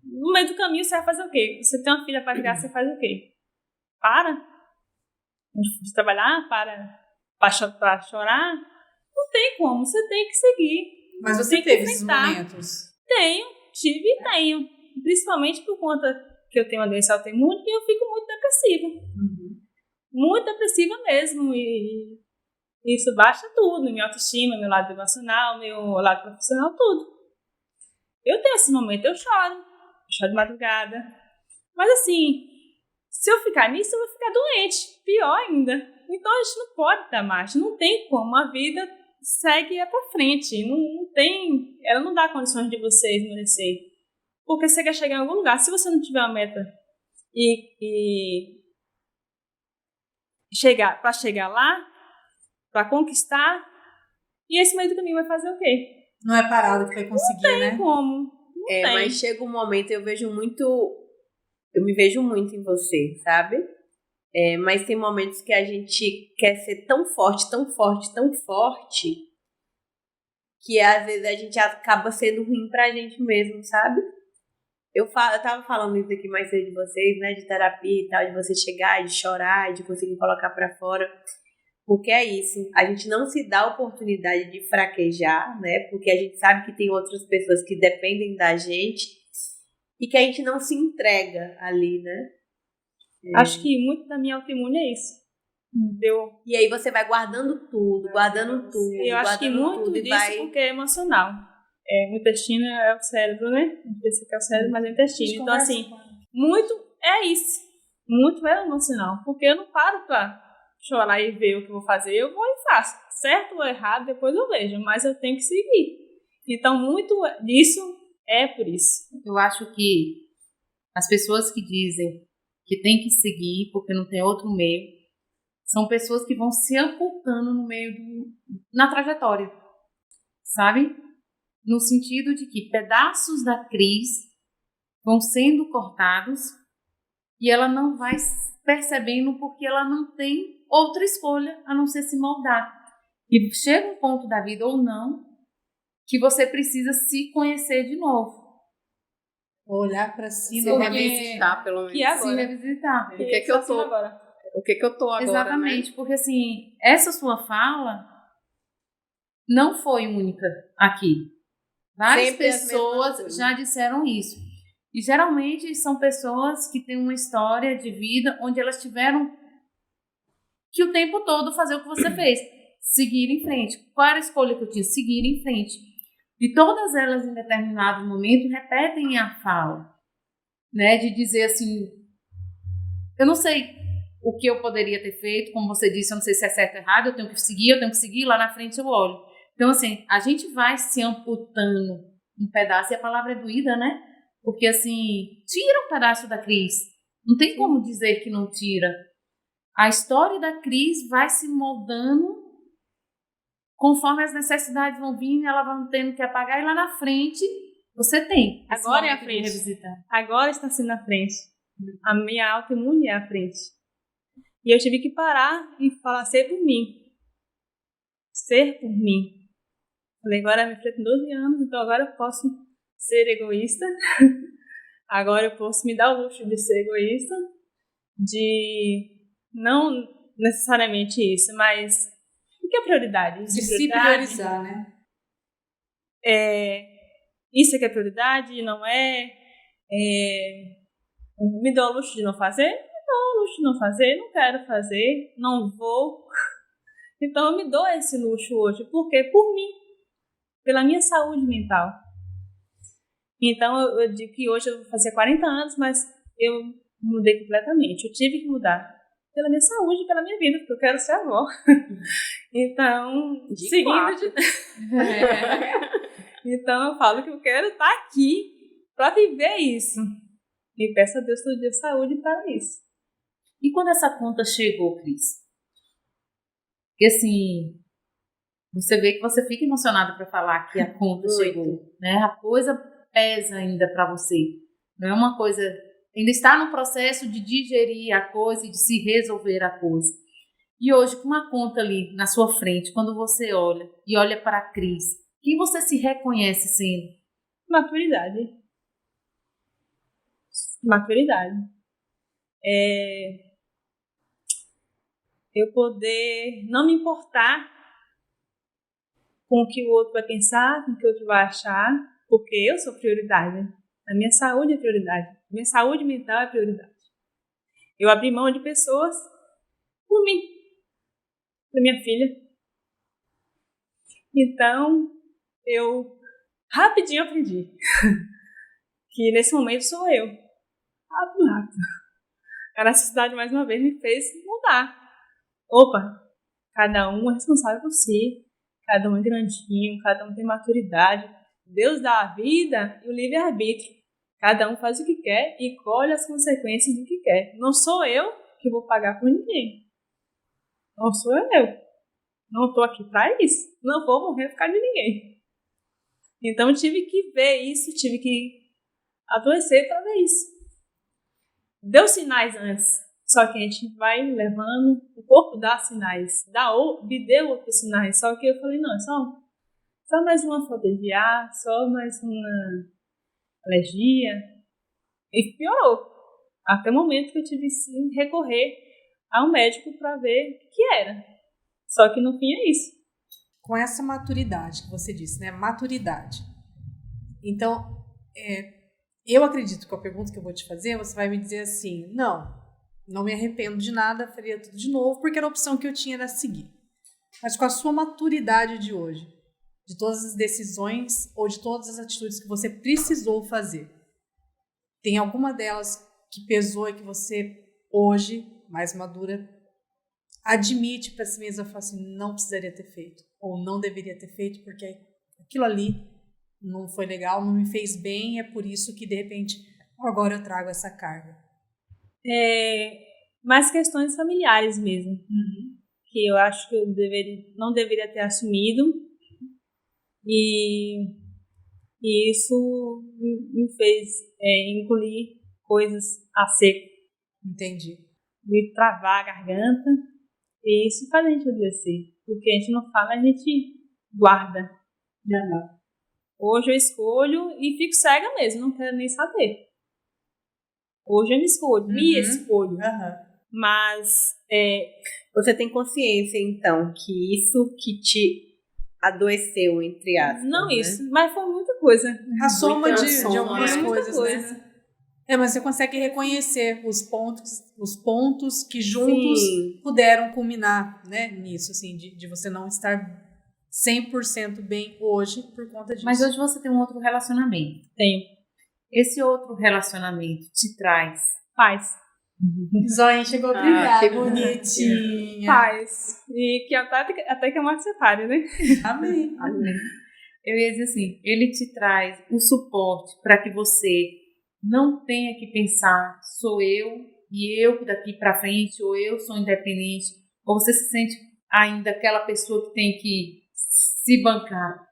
No meio do caminho, você vai fazer o quê? Você tem uma filha para criar, você faz o quê? Para de trabalhar? Para chorar? Não tem como. Você tem que seguir. Mas você teve esses momentos? Tive e tenho. Principalmente por conta que eu tenho uma doença autoimune e eu fico muito depressiva. Muito depressiva mesmo. E isso baixa tudo. Minha autoestima, meu lado emocional, meu lado profissional, tudo. Eu tenho esse momento, eu choro de madrugada. Mas assim, se eu ficar nisso, eu vou ficar doente. Pior ainda. Então a gente não pode dar marcha. Não tem como. A vida segue pra frente. Não tem... Ela não dá condições de você esmorecer. Porque você quer chegar em algum lugar. Se você não tiver uma meta para chegar lá, para conquistar, e esse meio do caminho vai fazer o quê? Não é parado que vai conseguir, né? Como? Não tem. Mas chega um momento, eu me vejo muito em você, sabe? Mas tem momentos que a gente quer ser tão forte, tão forte, tão forte, que às vezes a gente acaba sendo ruim pra gente mesmo, sabe? Eu tava falando isso aqui mais cedo de vocês, né? De terapia e tal, de você chegar, de chorar, de conseguir colocar pra fora. Porque é isso, a gente não se dá a oportunidade de fraquejar, né? Porque a gente sabe que tem outras pessoas que dependem da gente e que a gente não se entrega ali, né? Acho que muito da minha autoimune é isso. E aí você vai guardando tudo. Eu acho que muito disso porque é emocional. O intestino é o cérebro, né? Não sei se é o cérebro, mas é o intestino. Então, assim, muito é isso. Muito é emocional. Porque eu não paro pra chorar e ver o que eu vou fazer. Eu vou e faço. Certo ou errado, depois eu vejo. Mas eu tenho que seguir. Então, muito disso é por isso. Eu acho que as pessoas que dizem que tem que seguir porque não tem outro meio, são pessoas que vão se amputando no meio na trajetória, sabe? No sentido de que pedaços da Cris vão sendo cortados e ela não vai percebendo porque ela não tem outra escolha a não ser se moldar. E chega um ponto da vida ou não que você precisa se conhecer de novo. Olhar pra si, Se não revisitar, pelo menos. Que é Se revisitar. O que eu tô agora? O que eu tô agora, Exatamente, né? porque assim, essa sua fala não foi única aqui. Várias Sempre as mesmas pessoas coisas. já disseram isso. E geralmente são pessoas que têm uma história de vida onde elas tiveram que o tempo todo fazer o que você fez. Seguir em frente. Qual era a escolha que eu tinha? Seguir em frente. E todas elas, em determinado momento, repetem a fala. Né? De dizer assim, eu não sei o que eu poderia ter feito, como você disse, eu não sei se é certo ou errado, eu tenho que seguir, lá na frente eu olho. Então, assim, a gente vai se amputando um pedaço, e a palavra é doída, né? Porque, assim, tira um pedaço da Cris. Não tem como dizer que não tira. A história da Cris vai se moldando conforme as necessidades vão vindo, ela vai tendo que apagar, e lá na frente você tem. Agora é a frente. Agora está sendo a frente. A minha autoimune é a frente. E eu tive que parar e falar, ser por mim. Ser por mim. Falei, agora minha filha tem 12 anos, então agora eu posso ser egoísta. Agora eu posso me dar o luxo de ser egoísta. De não necessariamente isso, mas o que é prioridade? De se priorizar, né? Isso é que é prioridade, não é? Me dou o luxo de não fazer? Me dou o luxo de não fazer, não quero fazer, não vou. Então eu me dou esse luxo hoje. Por quê? Por mim. Pela minha saúde mental. Então eu digo que hoje eu vou fazer 40 anos, mas eu mudei completamente. Eu tive que mudar. Pela minha saúde, pela minha vida, porque eu quero ser avó. Então, Então eu falo que eu quero estar aqui para viver isso. E peço a Deus todo dia saúde para isso. E quando essa conta chegou, Cris? Porque assim, você vê que você fica emocionada para falar que a conta chegou, né? A coisa pesa ainda para você. Não é uma coisa, ainda está no processo de digerir a coisa e de se resolver a coisa. E hoje, com uma conta ali na sua frente, quando você olha para a Cris, quem você se reconhece sendo? Maturidade. Eu poder não me importar com o que o outro vai pensar, com o que o outro vai achar, porque eu sou prioridade. A minha saúde é prioridade. A minha saúde mental é prioridade. Eu abri mão de pessoas por mim, da minha filha. Então, eu rapidinho aprendi que nesse momento sou eu. Rápido. A necessidade, mais uma vez, me fez mudar. Opa, cada um é responsável por si, cada um é grandinho, cada um tem maturidade. Deus dá a vida e o livre-arbítrio. Cada um faz o que quer e colhe as consequências do que quer. Não sou eu que vou pagar por ninguém. Não sou eu. Não estou aqui para isso. Não vou morrer por causa de ninguém. Então eu tive que ver isso, tive que adoecer para ver isso. Deu sinais antes, só que a gente vai levando, o corpo dá sinais, me deu outros sinais, só que eu falei, não, só mais uma falta de ar, só mais uma alergia, e piorou, até o momento que eu tive que recorrer a um médico para ver o que era, só que no fim é isso. Com essa maturidade que você disse, né? Maturidade. Então, eu acredito que com a pergunta que eu vou te fazer, você vai me dizer assim, não me arrependo de nada, faria tudo de novo, porque era a opção que eu tinha era seguir. Mas com a sua maturidade de hoje, de todas as decisões ou de todas as atitudes que você precisou fazer, tem alguma delas que pesou e que você, hoje, mais madura, admite para si mesma, fala assim, não precisaria ter feito, ou não deveria ter feito, porque aquilo ali não foi legal, não me fez bem, é por isso que, de repente, agora eu trago essa carga. Mais questões familiares mesmo, que eu acho que eu não deveria ter assumido, e isso me fez engolir coisas a seco. Entendi. Me travar a garganta, e isso faz a gente adoecer, porque a gente não fala, a gente guarda. Hoje eu escolho e fico cega mesmo, não quero nem saber. Hoje eu me escolho. Mas você tem consciência, então, que isso que te adoeceu, entre aspas. Não, né? isso, mas foi muita coisa. A soma de soma, algumas muita coisas, né? Mas você consegue reconhecer os pontos que juntos puderam culminar, né, nisso, assim, de você não estar 100% bem hoje por conta disso. Mas hoje você tem um outro relacionamento. Tenho. Esse outro relacionamento te traz Paz. Zoinha chegou a brilhar, que bonitinha. Paz. E que até que a morte separe, né? Amém. Eu ia dizer assim, ele te traz o suporte para que você não tenha que pensar, sou eu e eu daqui para frente, ou eu sou independente, ou você se sente ainda aquela pessoa que tem que se bancar.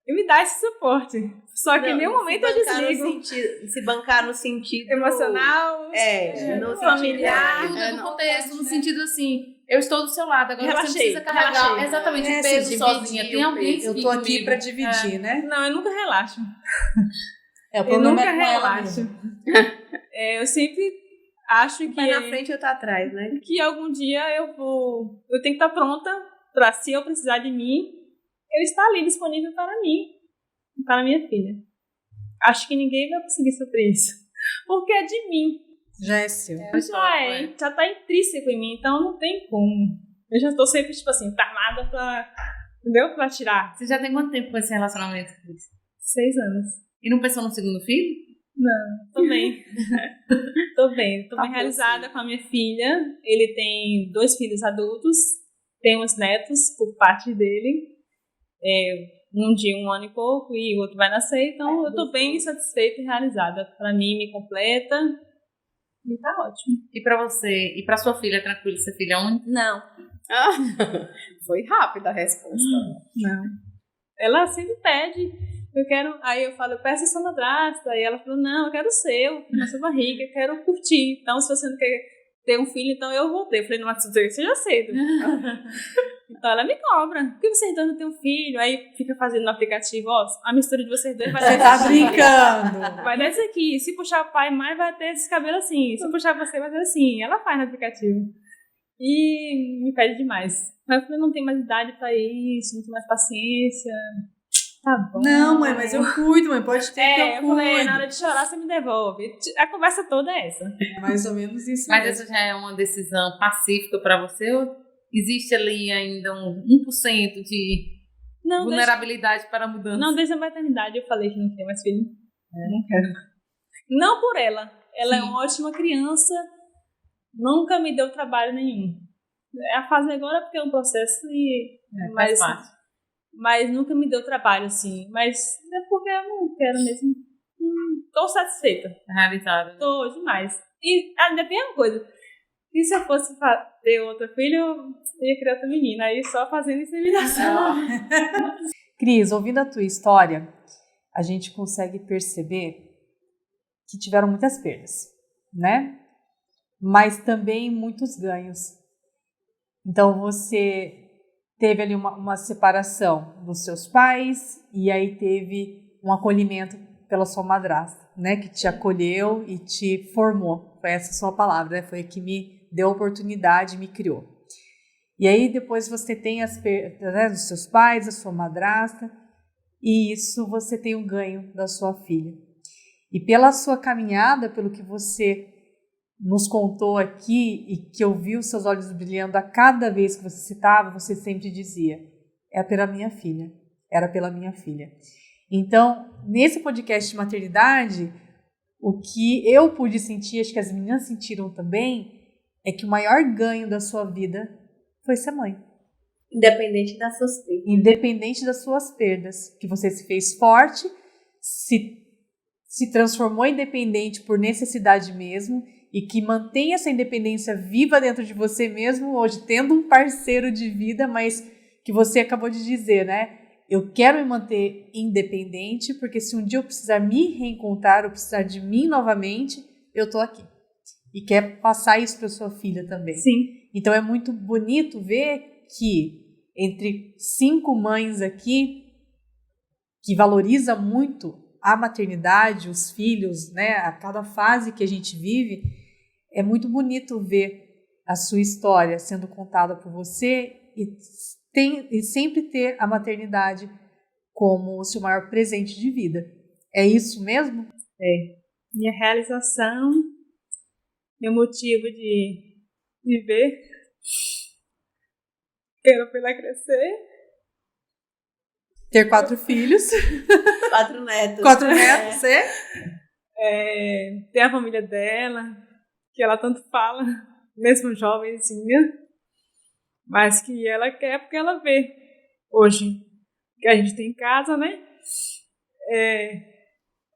Me dá esse suporte. Só que em nenhum momento eu desligo. Se bancar no sentido Emocional, no familiar. sentido, Ajuda no contexto, no sentido assim, eu estou do seu lado, agora Relaxei, você não precisa carregar relaxei. exatamente o Se peso dividir sozinha. Tem alguém Eu tô aqui para dividir, né? Não, eu nunca relaxo. O Eu problema nunca é com ela relaxo. mesmo. Eu sempre acho que vai na frente ou tá atrás, né? que algum dia eu tenho que estar pronta para, se eu precisar de mim, eu estar ali disponível para mim, para minha filha. Acho que ninguém vai conseguir sofrer isso, porque é de mim. Já é seu. Já tá intrínseco em mim, então não tem como. Eu já tô sempre, tipo assim, tramada pra tirar. Você já tem quanto tempo com esse relacionamento, Cris? 6 anos. E não pensou no segundo filho? Não, tô bem. Tô bem Tá realizada com a minha filha. Ele tem 2 filhos adultos, tem uns netos por parte dele. Um de 1 ano e pouco e o outro vai nascer, então eu tô bem satisfeita e realizada. Pra mim, me completa e tá ótimo. E pra você, e pra sua filha, tranquilo, ser filha única? Não. Foi rápida a resposta. Não. Ela sempre pede, eu quero, aí eu falo, eu peço a sua madrasta, aí ela falou, não, eu quero o seu, na sua barriga, eu quero curtir, então se você não quer ter um filho, então eu vou ter. Eu falei, não, mas você já cedo. Então ela me cobra, por que vocês dois não têm um filho? Aí fica fazendo no aplicativo, ó, a mistura de vocês dois vai dar Você tá brincando. vai dar isso aqui, se puxar o pai mais vai ter esse cabelo assim, se puxar você vai ter assim, ela faz no aplicativo. E me pede demais. Mas eu falei, não tenho mais idade pra isso, não tenho mais paciência. Tá bom. Não, mãe, mas eu cuido, mãe. Pode ter que eu eu falei, cuido. na hora de chorar você me devolve. A conversa toda é essa. Mais ou menos isso Mas mesmo. essa já é uma decisão pacífica pra você ou existe ali ainda um 1% de Não, vulnerabilidade para a mudança? Não, desde a maternidade eu falei que não queria mais filho. Não quero. Não por ela. Ela é uma ótima criança. Nunca me deu trabalho nenhum. A fase agora é porque é um processo e... faz parte. Mas nunca me deu trabalho, assim. Mas é porque eu não quero mesmo. Tô satisfeita. Realizada. Tô demais. E ainda tem uma coisa. E se eu fosse ter outro filho, eu ia criar outra menina, aí só fazendo inseminação. Cris, ouvindo a tua história, a gente consegue perceber que tiveram muitas perdas, né? Mas também muitos ganhos. Então você teve ali uma separação dos seus pais e aí teve um acolhimento pela sua madrasta, né? Que te acolheu e te formou. Foi essa a sua palavra, né? Foi a que me deu a oportunidade, me criou. E aí depois você tem as perdas, né, dos seus pais, da sua madrasta, e isso você tem o ganho da sua filha. E pela sua caminhada, pelo que você nos contou aqui e que eu vi os seus olhos brilhando a cada vez que você citava, você sempre dizia, é pela minha filha, era pela minha filha. Então, nesse podcast de maternidade, o que eu pude sentir, acho que as meninas sentiram também, é que o maior ganho da sua vida foi ser mãe. Independente das suas perdas. Independente das suas perdas, que você se fez forte, se transformou independente por necessidade mesmo e que mantém essa independência viva dentro de você mesmo hoje, tendo um parceiro de vida, mas que você acabou de dizer, né? Eu quero me manter independente, porque se um dia eu precisar me reencontrar, ou precisar de mim novamente, eu tô aqui. E quer passar isso para sua filha também. Sim. Então é muito bonito ver que entre 5 mães aqui, que valoriza muito a maternidade, os filhos, né, a cada fase que a gente vive, é muito bonito ver a sua história sendo contada por você e sempre ter a maternidade como o seu maior presente de vida. É isso mesmo? É. Minha realização, meu motivo de viver. Quero ver ela crescer. Ter 4 filhos. 4 netos. 4 netos, Ter a família dela, que ela tanto fala, mesmo jovenzinha, mas que ela quer porque ela vê hoje que a gente tem em casa, né?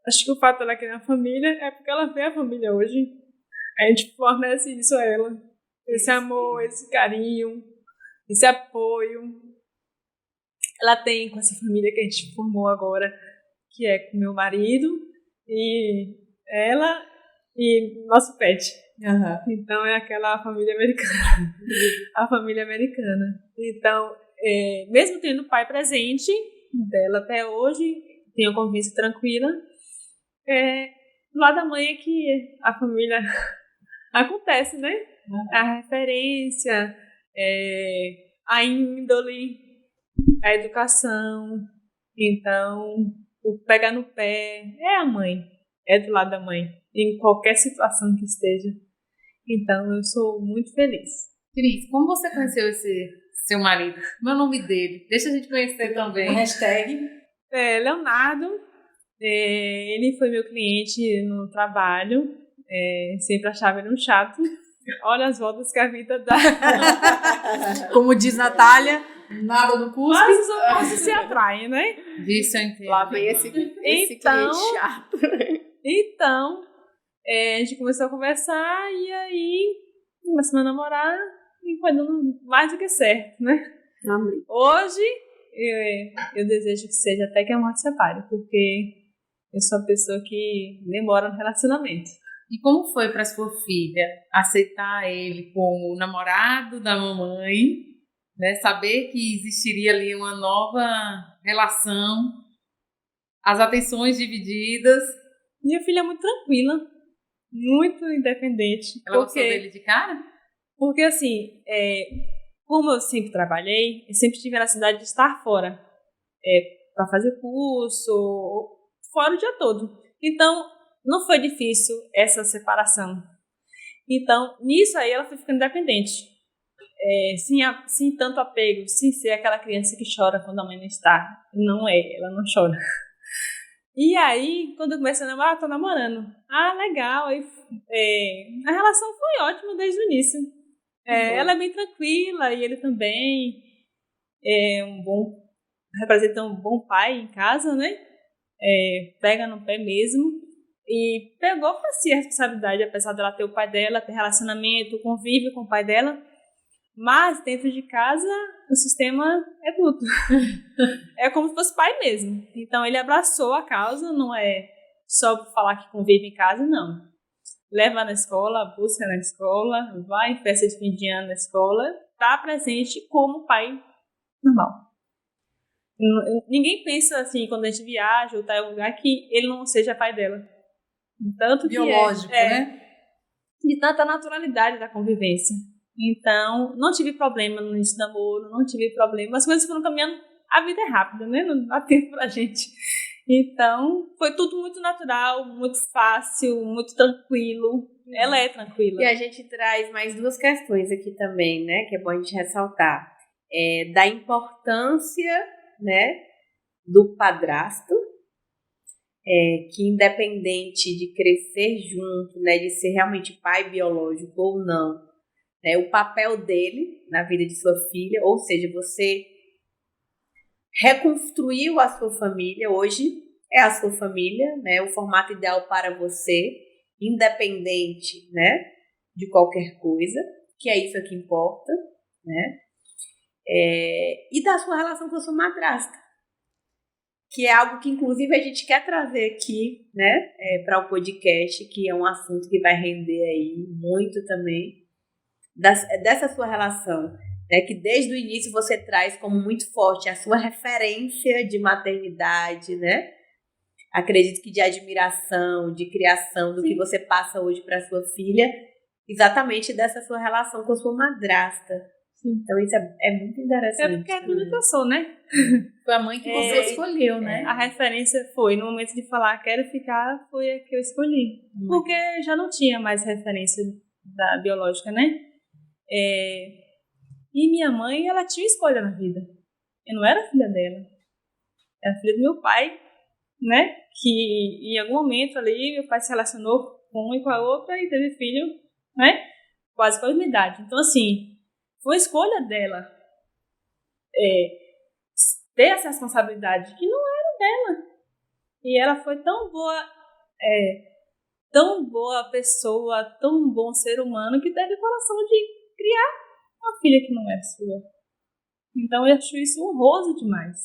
Acho que o fato dela querer a família é porque ela vê a família hoje. A gente fornece isso a ela. Esse amor, esse carinho, esse apoio. Ela tem com essa família que a gente formou agora, que é com meu marido e ela e nosso pet. Uhum. Então é aquela família americana. A família americana. Então, mesmo tendo o pai presente dela até hoje, tenho convivência tranquila, do lado da mãe é que a família acontece, né? Uhum. A referência, a índole, a educação. Então, o pegar no pé é a mãe, é do lado da mãe, em qualquer situação que esteja. Então, eu sou muito feliz. Cris, como você conheceu esse seu marido? Meu nome dele, deixa a gente conhecer também. Hashtag. Leonardo, ele foi meu cliente no trabalho, sempre achava ele um chato. Olha as voltas que a vida dá. Como diz Natália, nada no custo. Mas os opostos se atraem, né? Disso eu entendo. Lá vem esse cliente chato. Então, a gente começou a conversar e aí começamos a namorar e foi dando mais do que certo, né? Amém. Hoje, eu desejo que seja até que a morte separe, porque eu sou a pessoa que demora no relacionamento. E como foi para sua filha aceitar ele como namorado da mamãe, né? Saber que existiria ali uma nova relação, as atenções divididas? Minha filha é muito tranquila, muito independente. Ela gostou dele de cara? Porque assim, como eu sempre trabalhei, eu sempre tive a necessidade de estar fora, para fazer curso, fora o dia todo. Então, não foi difícil essa separação. Então, nisso aí ela foi ficando independente. Sem tanto apego, sem ser aquela criança que chora quando a mãe não está. Não é, ela não chora. E aí, quando eu comecei a namorar, tô namorando. Ah, legal. Aí, a relação foi ótima desde o início. Ela é bem tranquila e ele também representa um bom pai em casa, né? Pega no pé mesmo. E pegou para si a responsabilidade, apesar dela ter o pai dela, ter relacionamento, convívio com o pai dela. Mas dentro de casa, o sistema é bruto. É como se fosse pai mesmo. Então ele abraçou a causa, não é só por falar que convive em casa, não. Leva na escola, busca na escola, vai em festa de fim de ano na escola, está presente como pai normal. Ninguém pensa assim, quando a gente viaja ou tá em um lugar, que ele não seja pai dela. Tanto Biológico, né? De tanta naturalidade da convivência. Então, não tive problema no início do namoro, não tive problema. As coisas foram caminhando, a vida é rápida, né? Não dá tempo pra gente. Então, foi tudo muito natural, muito fácil, muito tranquilo. Ela é tranquila. E a gente traz mais 2 questões aqui também, né? Que é bom a gente ressaltar. Da importância, né? Do padrasto. Que independente de crescer junto, né? De ser realmente pai biológico ou não, né, o papel dele na vida de sua filha, ou seja, você reconstruiu a sua família, hoje é a sua família, né, o formato ideal para você, independente, né, de qualquer coisa, que é isso que importa, né, e da sua relação com a sua madrasta, que é algo que inclusive a gente quer trazer aqui, né, para o podcast, que é um assunto que vai render aí muito também, dessa sua relação, né, que desde o início você traz como muito forte a sua referência de maternidade, né? Acredito que de admiração, de criação, do que você passa hoje para sua filha, exatamente dessa sua relação com a sua madrasta. Sim. Então isso é muito interessante. É porque é tudo que eu sou, né? Foi a mãe que você escolheu, né? A referência foi, no momento de falar quero ficar, foi a que eu escolhi. Porque já não tinha mais referência da biológica, né? E minha mãe, ela tinha escolha na vida. Eu não era filha dela. Era filha do meu pai, né? Que em algum momento ali, meu pai se relacionou com uma e com a outra e teve filho, né? Quase com a mesma idade. Então, assim, foi escolha dela ter essa responsabilidade que não era dela. E ela foi tão boa pessoa, tão bom ser humano, que teve coração de criar uma filha que não é sua. Então eu acho isso honroso demais.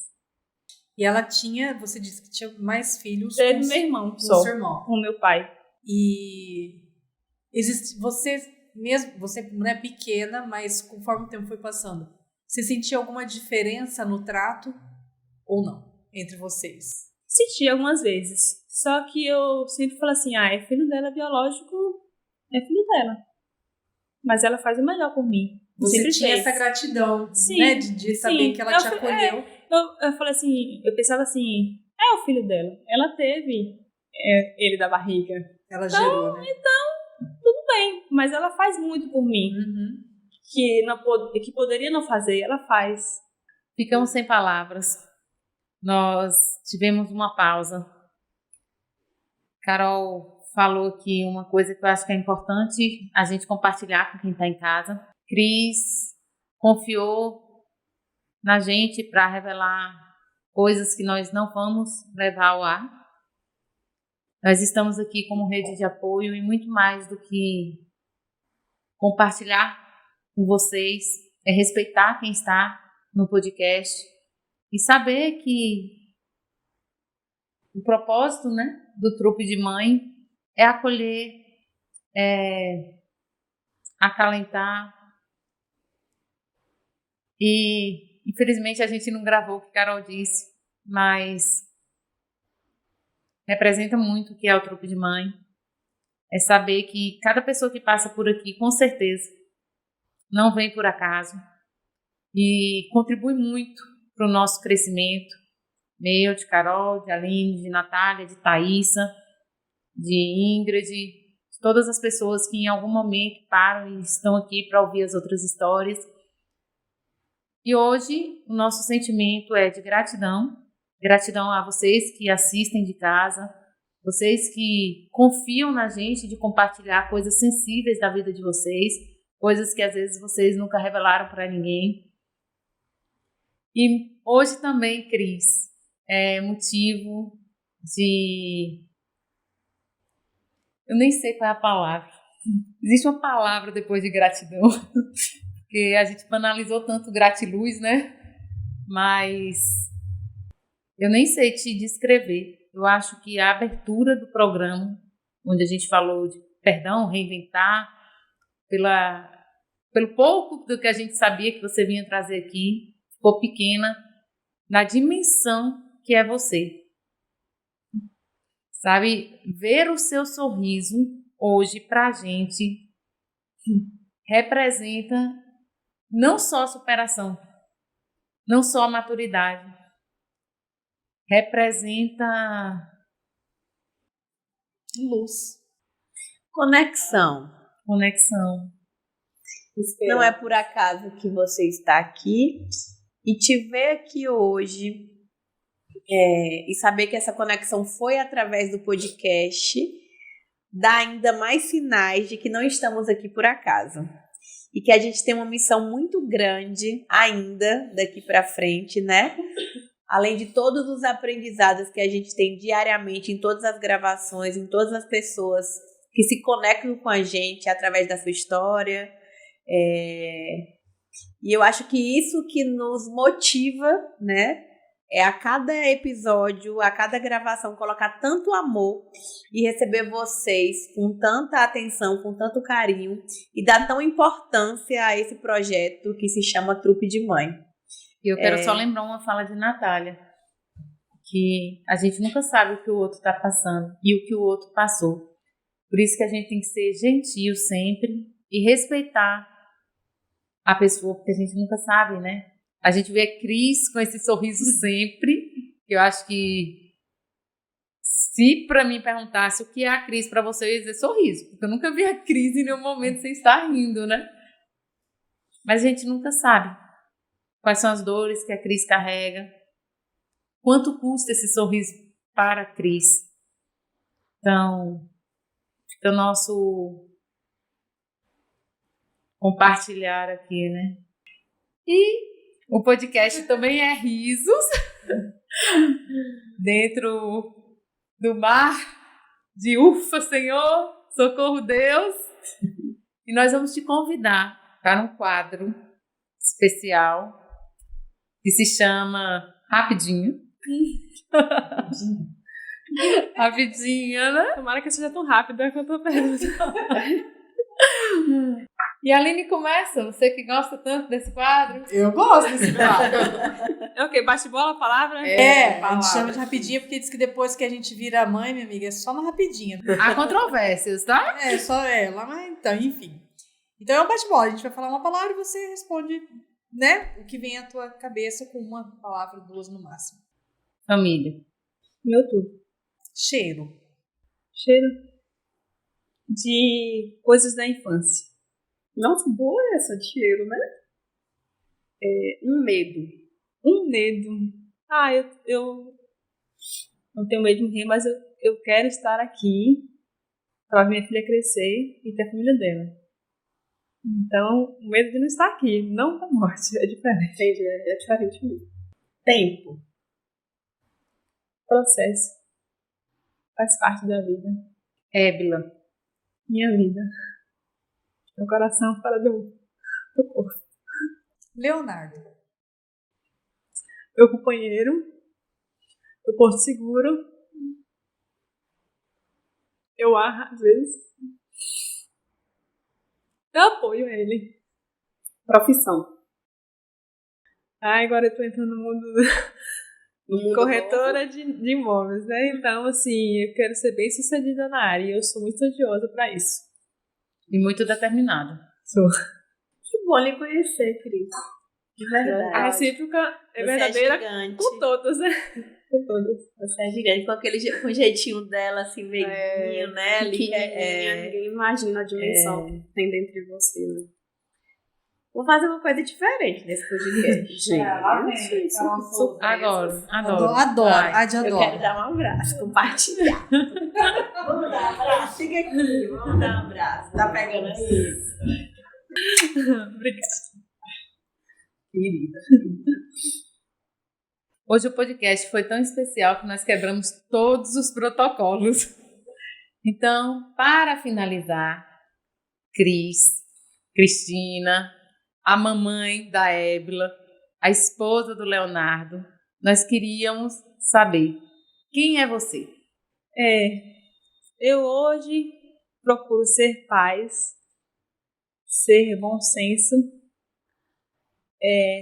E ela tinha, você disse que tinha mais filhos Teve meu irmão com só, seu irmão. com meu pai. E você mesmo, você não é pequena, mas conforme o tempo foi passando, você sentia alguma diferença no trato ou não entre vocês? Senti algumas vezes. Só que eu sempre falo assim, é filho dela biológico, é filho dela. Mas ela faz o melhor por mim. Você sempre tinha fez. essa gratidão, Sim, né? De saber que ela te acolheu. Eu falei assim, eu pensava assim, é o filho dela. Ela teve ele da barriga. Ela gerou, né? Então, tudo bem. Mas ela faz muito por mim. Uhum. Que poderia não fazer, ela faz. Ficamos sem palavras. Nós tivemos uma pausa. Carol falou aqui uma coisa que eu acho que é importante a gente compartilhar com quem está em casa. Cris confiou na gente para revelar coisas que nós não vamos levar ao ar. Nós estamos aqui como rede de apoio e muito mais do que compartilhar com vocês, é respeitar quem está no podcast e saber que o propósito, né, do Trupe de Mãe é acolher, acalentar. E infelizmente a gente não gravou o que Carol disse, mas representa muito o que é o Trupe de Mãe. É saber que cada pessoa que passa por aqui, com certeza, não vem por acaso e contribui muito para o nosso crescimento. Meu, de Carol, de Aline, de Natália, de Thaísa, de Ingrid, de todas as pessoas que em algum momento param e estão aqui para ouvir as outras histórias. E hoje o nosso sentimento é de gratidão. Gratidão a vocês que assistem de casa, vocês que confiam na gente de compartilhar coisas sensíveis da vida de vocês, coisas que às vezes vocês nunca revelaram para ninguém. E hoje também, Cris, é motivo de Eu nem sei qual é a palavra. Existe uma palavra depois de gratidão, porque a gente banalizou tanto gratiluz, né? Mas eu nem sei te descrever. Eu acho que a abertura do programa, onde a gente falou de perdão, reinventar, pelo pouco do que a gente sabia que você vinha trazer aqui, ficou pequena na dimensão que é você. Sabe, ver o seu sorriso hoje pra gente representa não só a superação, não só a maturidade, representa luz. Conexão. Não é por acaso que você está aqui e te ver aqui hoje e saber que essa conexão foi através do podcast dá ainda mais sinais de que não estamos aqui por acaso e que a gente tem uma missão muito grande ainda daqui para frente, né? Além de todos os aprendizados que a gente tem diariamente em todas as gravações, em todas as pessoas que se conectam com a gente através da sua história. E eu acho que isso que nos motiva, né? É a cada episódio, a cada gravação, colocar tanto amor e receber vocês com tanta atenção, com tanto carinho e dar tão importância a esse projeto que se chama Trupe de Mãe. E eu quero só lembrar uma fala de Natália, que a gente nunca sabe o que o outro está passando e o que o outro passou. Por isso que a gente tem que ser gentil sempre e respeitar a pessoa, porque a gente nunca sabe, né? A gente vê a Cris com esse sorriso sempre, que eu acho que se para mim perguntasse o que é a Cris para você, eu ia dizer sorriso, porque eu nunca vi a Cris em nenhum momento sem estar rindo, né? Mas a gente nunca sabe quais são as dores que a Cris carrega, quanto custa esse sorriso para a Cris. Então, fica o nosso compartilhar aqui, né? E o podcast também é risos dentro do mar de ufa, Senhor, socorro Deus. E nós vamos te convidar para um quadro especial que se chama Rapidinho. Rapidinho, né? Tomara que seja tão rápido quanto eu pergunto. E a Aline começa, você que gosta tanto desse quadro. Eu gosto desse quadro. É o quê? Bate-bola a palavra? A gente chama de rapidinho porque diz que depois que a gente vira mãe, minha amiga, é só na rapidinha. Há controvérsias, tá? Só ela, mas então, enfim. Então é um bate-bola, a gente vai falar uma palavra e você responde, né, o que vem à tua cabeça com uma palavra, 2 no máximo. Família. Meu tudo. Cheiro. Cheiro de coisas da infância. Nossa, boa essa de cheiro, né? Um medo. Um medo. Eu não tenho medo de morrer, mas eu quero estar aqui para ver minha filha crescer e ter a família dela. Então, o medo de não estar aqui, não da morte, é diferente. Entendi, é diferente mesmo. Tempo. Processo. Faz parte da vida. Ébila. Minha vida. Meu coração fora do corpo. Leonardo. Meu companheiro. Meu porto seguro. Eu, às vezes, eu apoio ele. Profissão. Agora eu tô entrando no mundo corretora de imóveis, né? Então, assim, eu quero ser bem sucedida na área e eu sou muito estudiosa para isso. E muito determinada. Sou. Que bom lhe conhecer, Cris. De verdade. A recíproca é Você verdadeira gigante. com todas, né? Com todas. Você é gigante, com o jeitinho dela, assim, meiguinho, né? Ali, Pequenininha, ninguém imagina a dimensão que tem dentro de você, né? Vou fazer uma coisa diferente nesse podcast, gente. Adoro. Adoro. Eu quero dar um abraço, compartilhar. Vamos dar um abraço. Fica aqui, vamos dar um abraço. Tá pegando aí? Obrigada. Querida. Hoje o podcast foi tão especial que nós quebramos todos os protocolos. Então, para finalizar, Cristina, a mamãe da Ébila, a esposa do Leonardo, nós queríamos saber quem é você? Eu hoje procuro ser paz, ser bom senso,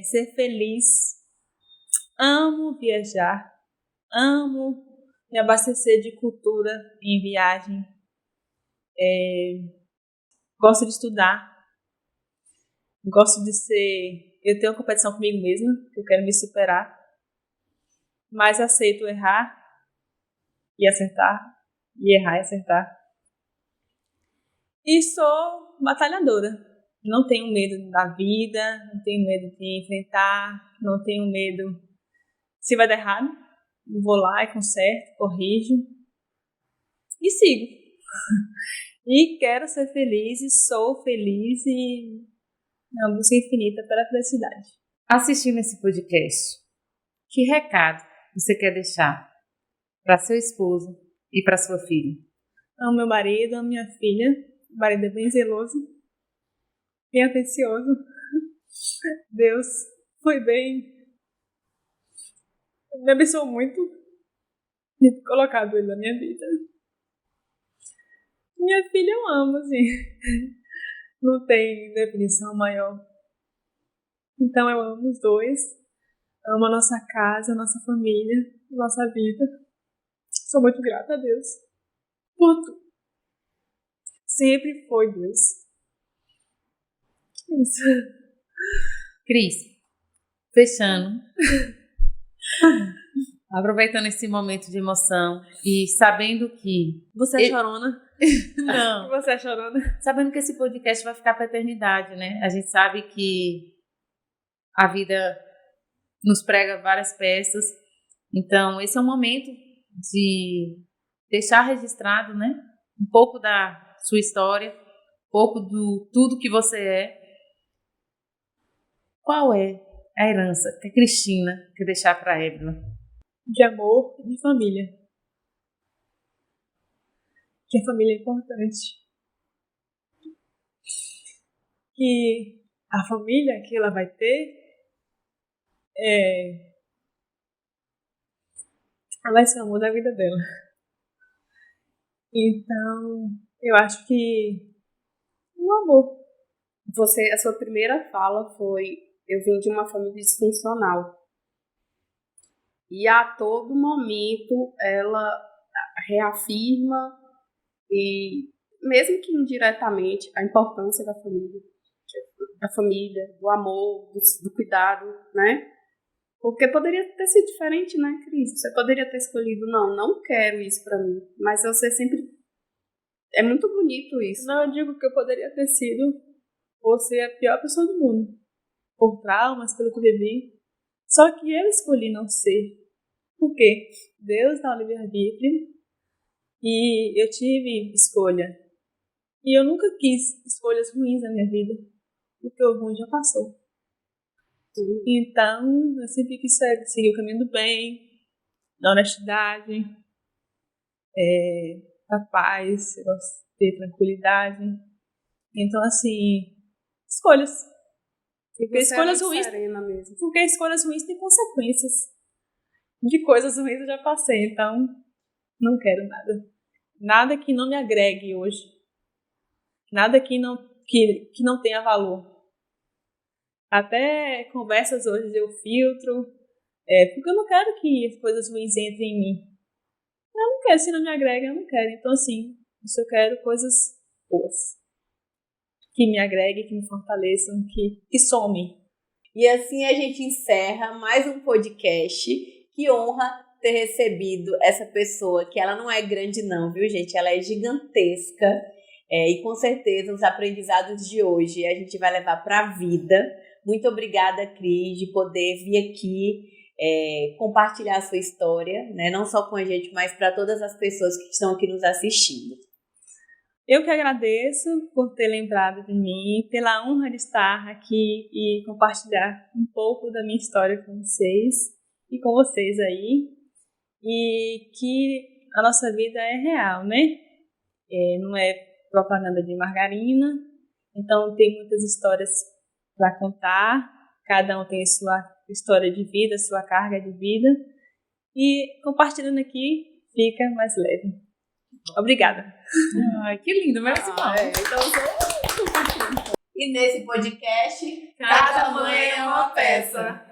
ser feliz, amo viajar, amo me abastecer de cultura em viagem, gosto de estudar, gosto de ser... Eu tenho uma competição comigo mesma, que eu quero me superar, mas aceito errar e acertar, e errar e acertar. E sou batalhadora. Não tenho medo da vida, não tenho medo de enfrentar, não tenho medo se vai dar errado. Vou lá e conserto, corrijo e sigo. E quero ser feliz e sou feliz e uma busca infinita pela felicidade. Assistindo esse podcast, que recado você quer deixar para seu esposo e para sua filha? Amo meu marido, amo minha filha. O marido é bem zeloso, bem atencioso. Deus me abençoou muito de ter colocado ele na minha vida. Minha filha eu amo, assim. Não tem definição maior. Então eu amo os dois. Amo a nossa casa, a nossa família, a nossa vida. Sou muito grata a Deus por tudo. Sempre foi Deus. Isso. Cris, fechando, aproveitando esse momento de emoção e sabendo que... Você é chorona? Não. Você é chorona? Sabendo que esse podcast vai ficar para a eternidade, né? A gente sabe que a vida nos prega várias peças. Então, esse é um momento de deixar registrado, né? Um pouco da sua história, um pouco do tudo que você é. Qual é a herança que a Cristina quer deixar para a Ébila? De amor e de família. Que a família é importante. Que a família que ela vai ter vai ser o amor da vida dela. Então, eu acho que o amor. A sua primeira fala foi: eu vim de uma família disfuncional. E a todo momento ela reafirma, e mesmo que indiretamente, a importância da família, do amor, do cuidado, né? Porque poderia ter sido diferente, né, Cris? Você poderia ter escolhido, não quero isso pra mim. Mas você sempre... É muito bonito isso. Não, eu digo que eu poderia ter sido ou ser a pior pessoa do mundo. Por traumas, pelo que eu vivi. Só que eu escolhi não ser. Por quê? Deus dá o livre-arbítrio e eu tive escolha. E eu nunca quis escolhas ruins na minha vida. Porque o ruim já passou. Então, eu sempre quis seguir o caminho do bem, da honestidade, da paz, eu gosto de ter tranquilidade. Então, assim, escolhas. Porque escolhas ruins, mesmo. porque escolhas ruins têm consequências. De coisas ruins eu já passei, então não quero nada. Nada que não me agregue hoje. Nada que não tenha valor. Até conversas hoje eu filtro, porque eu não quero que as coisas ruins entrem em mim. Eu não quero, se não me agrega, eu não quero. Então, assim, eu quero coisas boas. Que me agreguem, que me fortaleçam, que somem. E assim a gente encerra mais um podcast. Que honra ter recebido essa pessoa, que ela não é grande não, viu, gente? Ela é gigantesca. E com certeza os aprendizados de hoje a gente vai levar para a vida. Muito obrigada, Cris, de poder vir aqui compartilhar a sua história, né? Não só com a gente, mas para todas as pessoas que estão aqui nos assistindo. Eu que agradeço por ter lembrado de mim, pela honra de estar aqui e compartilhar um pouco da minha história com vocês e com vocês aí. E que a nossa vida é real, né? não é propaganda de margarina, então tem muitas histórias para contar, cada um tem sua história de vida, sua carga de vida, e compartilhando aqui fica mais leve. Obrigada. Ai, que lindo, merci E nesse podcast, Cada mãe é uma peça.